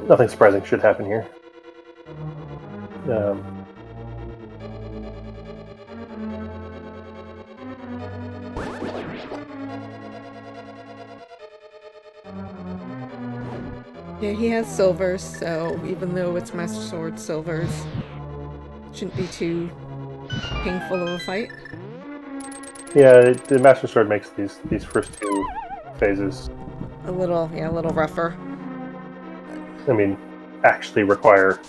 nothing surprising should happen here. Yeah, he has silvers, so even though it's Master Sword silvers, shouldn't be too painful of a fight. Yeah, the Master Sword makes these first two phases, A little rougher. I mean, actually require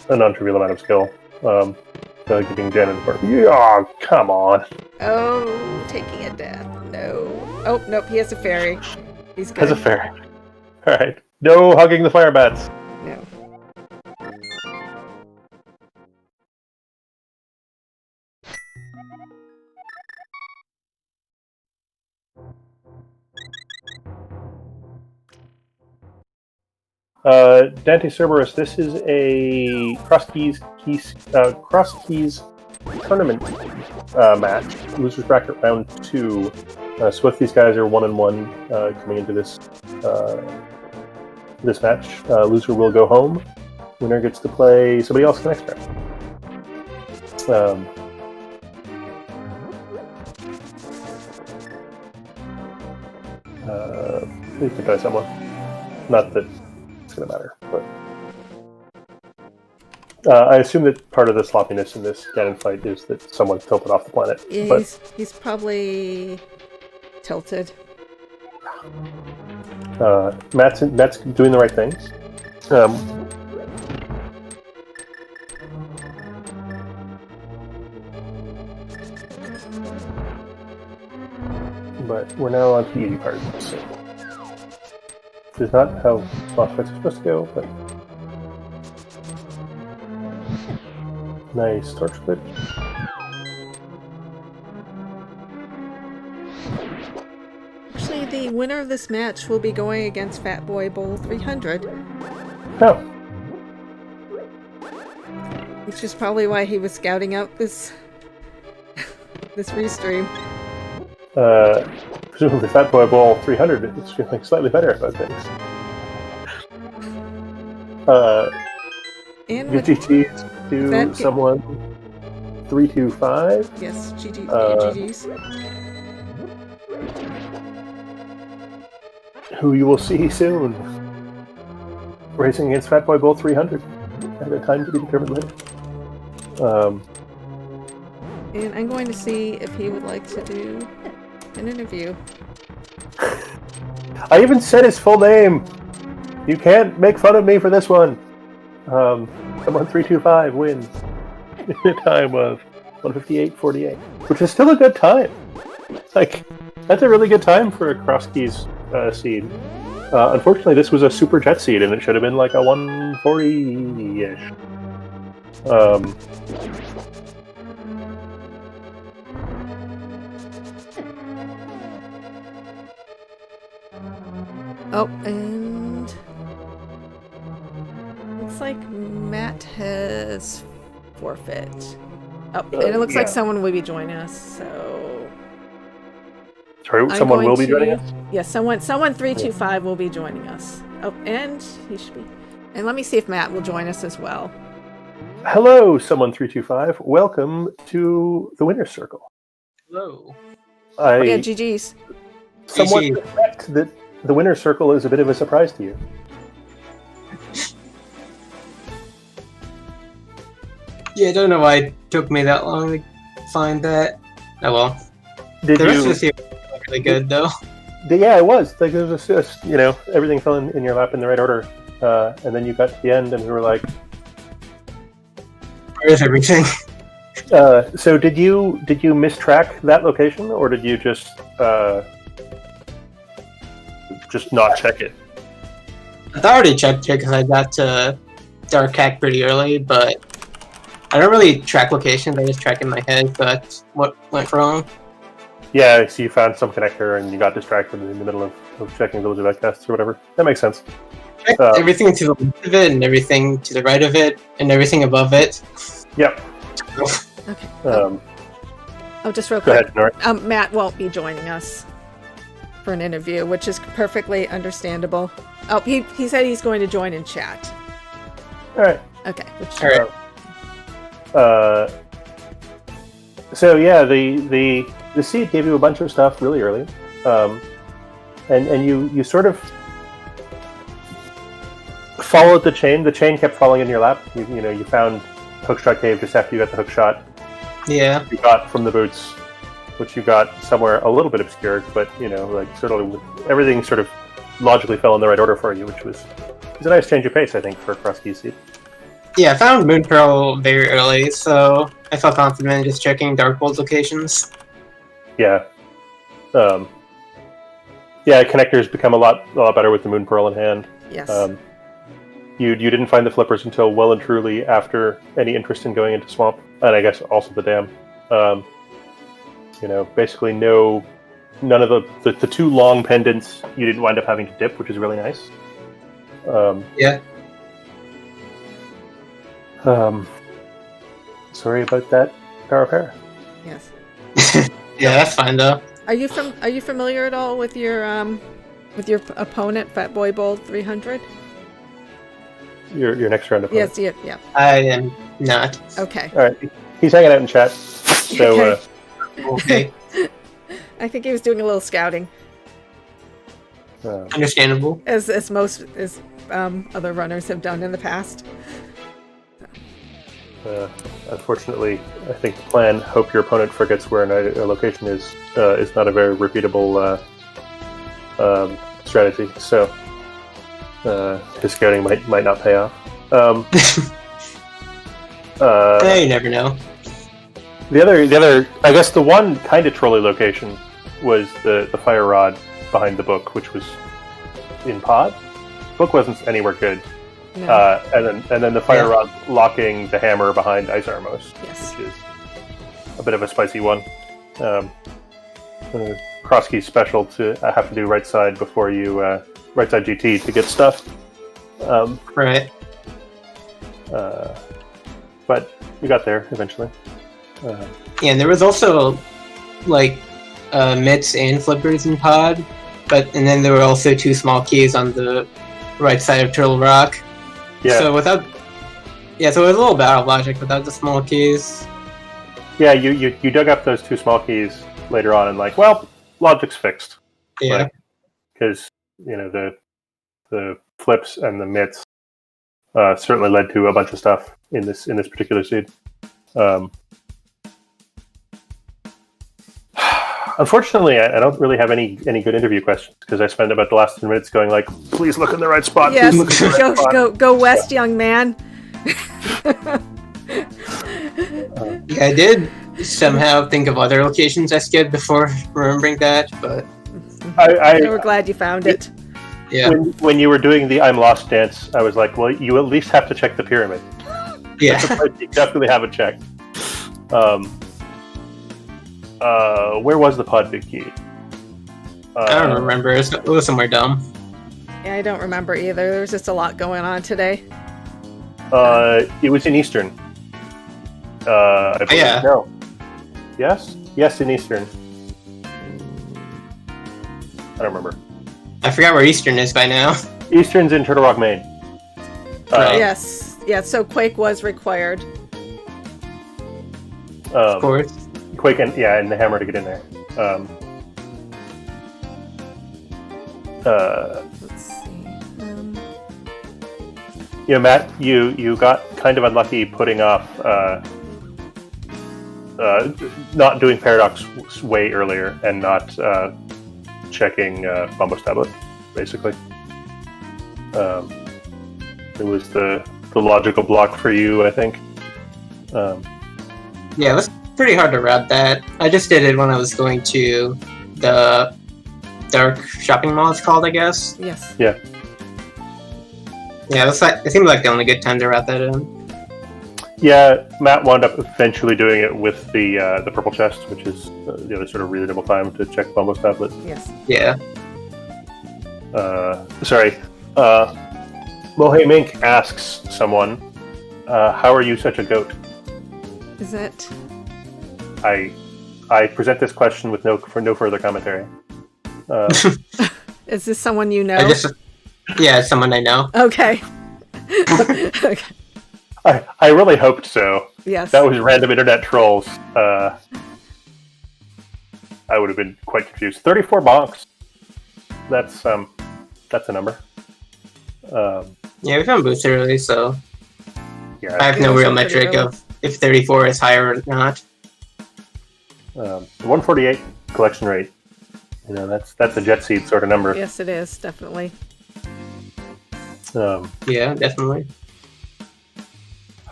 a non-trivial amount of skill. Getting Ganon for yeah, come on. Oh, taking a death. No. Oh, nope, he has a fairy. He's good. Has a fairy. Alright. No hugging the fire bats. No. Dante Cerberus, this is a Cross Keys tournament match. Losers bracket round 2. So both these guys are 1-1 coming into this this match. Loser will go home. Winner gets to play somebody else the next round. You can play someone. Not that it's going to matter, but I assume that part of the sloppiness in this Ganon fight is that someone's tilted off the planet. Yeah, but he's probably tilted. Matt's doing the right thing. But we're now on to the easy part of this. So. This is not how boss fights are supposed to go, but nice torch flip. Actually, the winner of this match will be going against Fat Boy Bowl 300. Oh. Which is probably why he was scouting out this this restream. Presumably Fat Boy Ball 300 is feeling slightly better about things. And Good GG's to someone 325. Yes, GG's. Who you will see soon. Racing against Fat Boy Bowl 300 at a time to be determined later. And I'm going to see if he would like to do an interview. I even said his full name. You can't make fun of me for this one. Someone 325 wins in a time of 158.48, which is still a good time. Like, that's a really good time for a Cross Keys seed. Unfortunately, this was a Super Jet seed, and it should have been like a 140-ish. Oh, and looks like Matt has forfeit. Oh, and it looks like someone will be joining us, so... Sorry, I'm someone going will be to- joining us? Yes, someone 325 will be joining us. Oh, and he should be. And let me see if Matt will join us as well. Hello, someone325. Welcome to the Winner's Circle. Hello. Yeah, GG's. somewhat GG. suspect that the Winner's Circle is a bit of a surprise to you. Yeah, I don't know why it took me that long to find that. Oh well. Did The rest of you? the series was really good though. Yeah, it was. Like, it was just, everything fell in your lap in the right order. And then you got to the end and we were like, Where is everything? so did you mistrack that location, or did you just not check it? I already checked it because I got to Dark Hack pretty early, but I don't really track locations. I just track in my head. So that's what went wrong. Yeah, so you found some connector and you got distracted in the middle of checking those event tests or whatever. That makes sense. Checked everything to the left of it, and everything to the right of it, and everything above it. Yep. Okay. Just real Go quick. ahead, Nora. Matt won't be joining us for an interview, which is perfectly understandable. Oh, he said he's going to join in chat. All right. Okay. All right. So yeah, the seed gave you a bunch of stuff really early, and you sort of followed the chain. The chain kept falling in your lap. You found Hookshot Cave just after you got the hook shot. Yeah. You got from the boots, which you got somewhere a little bit obscured, but everything sort of logically fell in the right order for you, which was a nice change of pace, I think, for Cross Key Seed. Yeah, I found Moon Pearl very early, so I felt confident in just checking Dark World locations. Yeah. Connectors become a lot better with the Moon Pearl in hand. Yes. You didn't find the flippers until well and truly after any interest in going into Swamp, and I guess also the dam. Basically none of the two long pendants you didn't wind up having to dip, which is really nice. Yeah. Sorry about that, Power Pair. Yes. Yeah, that's fine though. Are you familiar at all with your opponent, Fatboy Bold 300? Your next round of Yes. Yeah. I am not. Okay. All right, he's hanging out in chat. So Okay. I think he was doing a little scouting, Understandable. as most other runners have done in the past. unfortunately, I think the plan, hope your opponent forgets where a location is not a very repeatable strategy. So his scouting might not pay off. You never know. The other, I guess the one kind of trolley location was the fire rod behind the book, which was in pod. The book wasn't anywhere good. No. And then the fire rod locking the hammer behind Ice Armos, Yes. which is a bit of a spicy one. Cross key special to have to do right side before you right side GT to get stuff. Right. But you got there eventually. Yeah, and there was also like mitts and flippers in pod, and then there were also two small keys on the right side of Turtle Rock. Yeah. So so it was a little battle logic without the small keys. Yeah, you dug up those two small keys later on and logic's fixed. Yeah. Because the flips and the mitts certainly led to a bunch of stuff in this particular seed. Unfortunately, I don't really have any good interview questions because I spent about the last 10 minutes going please look in the right spot. Yes. Please look in the right spot. Go west, young man. Yeah, I did somehow think of other locations I skipped before remembering that, but We're glad you found it. yeah. When you were doing the I'm lost dance, I was like, well, you at least have to check the pyramid. Yeah. You definitely haven't checked. Where was the pod big key? I don't remember. It was somewhere dumb. Yeah, I don't remember either. There was just a lot going on today. It was in Eastern. I believe. Yeah. No. Yes, in Eastern. I don't remember. I forgot where Eastern is by now. Eastern's in Turtle Rock, Maine. Yes. Yeah, so Quake was required. Of course. Quake and the hammer to get in there. Let's see. Matt, you got kind of unlucky putting off not doing Paradox way earlier and not checking Bumbo's tablet, basically. It was the logical block for you, I think. Yeah, it was pretty hard to route that. I just did it when I was going to the dark shopping mall, it's called, I guess. Yes. Yeah. Yeah, it seemed like the only good time to route that in. Yeah, Matt wound up eventually doing it with the purple chest, which is the other sort of reasonable time to check Bumbo's tablet. Yes. Yeah. Sorry. Mohe Mink asks someone, how are you such a goat? Is it? I present this question with no further commentary. Is this someone you know? Yeah, it's someone I know. Okay. Okay. I really hoped so. Yes. That was random internet trolls. I would have been quite confused. 34 bonks. That's a number. Yeah, we found boots early, so Yeah. I have no real metric of if 34 is higher or not. 148 collection rate. That's a jet seed sort of number. Yes, it is, definitely. Yeah, definitely.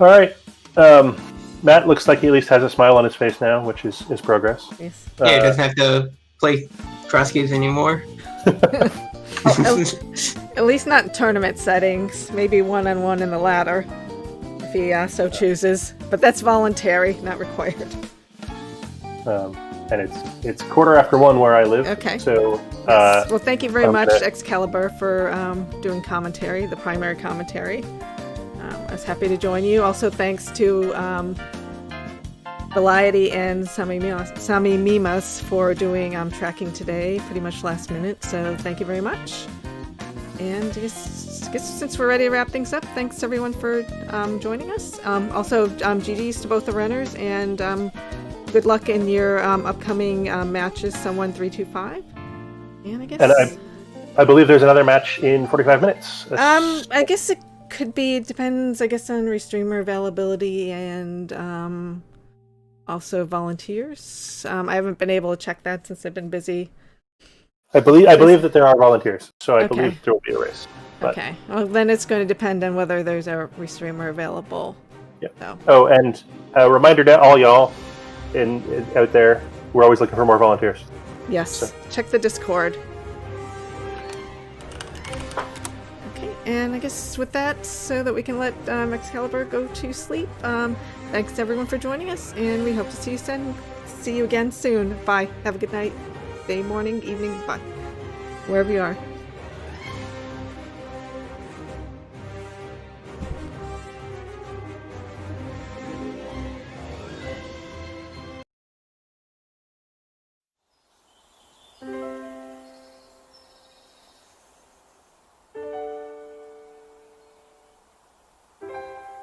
All right. Matt looks like he at least has a smile on his face now, which is progress. Yes. Yeah, he doesn't have to play cross keys anymore. At least not in tournament settings. Maybe one-on-one in the ladder, if he so chooses. But that's voluntary, not required. And it's 1:15 where I live. Okay. So, Yes. Well, thank you very much, that- Excalibur, for doing commentary, the primary commentary. I was happy to join you. Also, thanks to Variety and Sami Mimas for doing tracking today, pretty much last minute. So thank you very much. And I guess since we're ready to wrap things up, thanks everyone for joining us. Also, GG's to both the runners, and good luck in your upcoming matches, someone325. And I guess... And I believe there's another match in 45 minutes. I guess it could be, depends, I guess, on restreamer availability and also volunteers. I haven't been able to check that since I've been busy. I believe that there are volunteers, so I Okay. believe there will be a race. But, Okay. Well, then it's going to depend on whether there's a restreamer available. Yeah. So. Oh, and a reminder to all y'all out there, we're always looking for more volunteers. Yes. So. Check the Discord. Okay, and I guess with that, so that we can let Excalibur go to sleep, thanks to everyone for joining us, and we hope to see you again soon. Bye. Have a good night, day, morning, evening, bye. Wherever you are.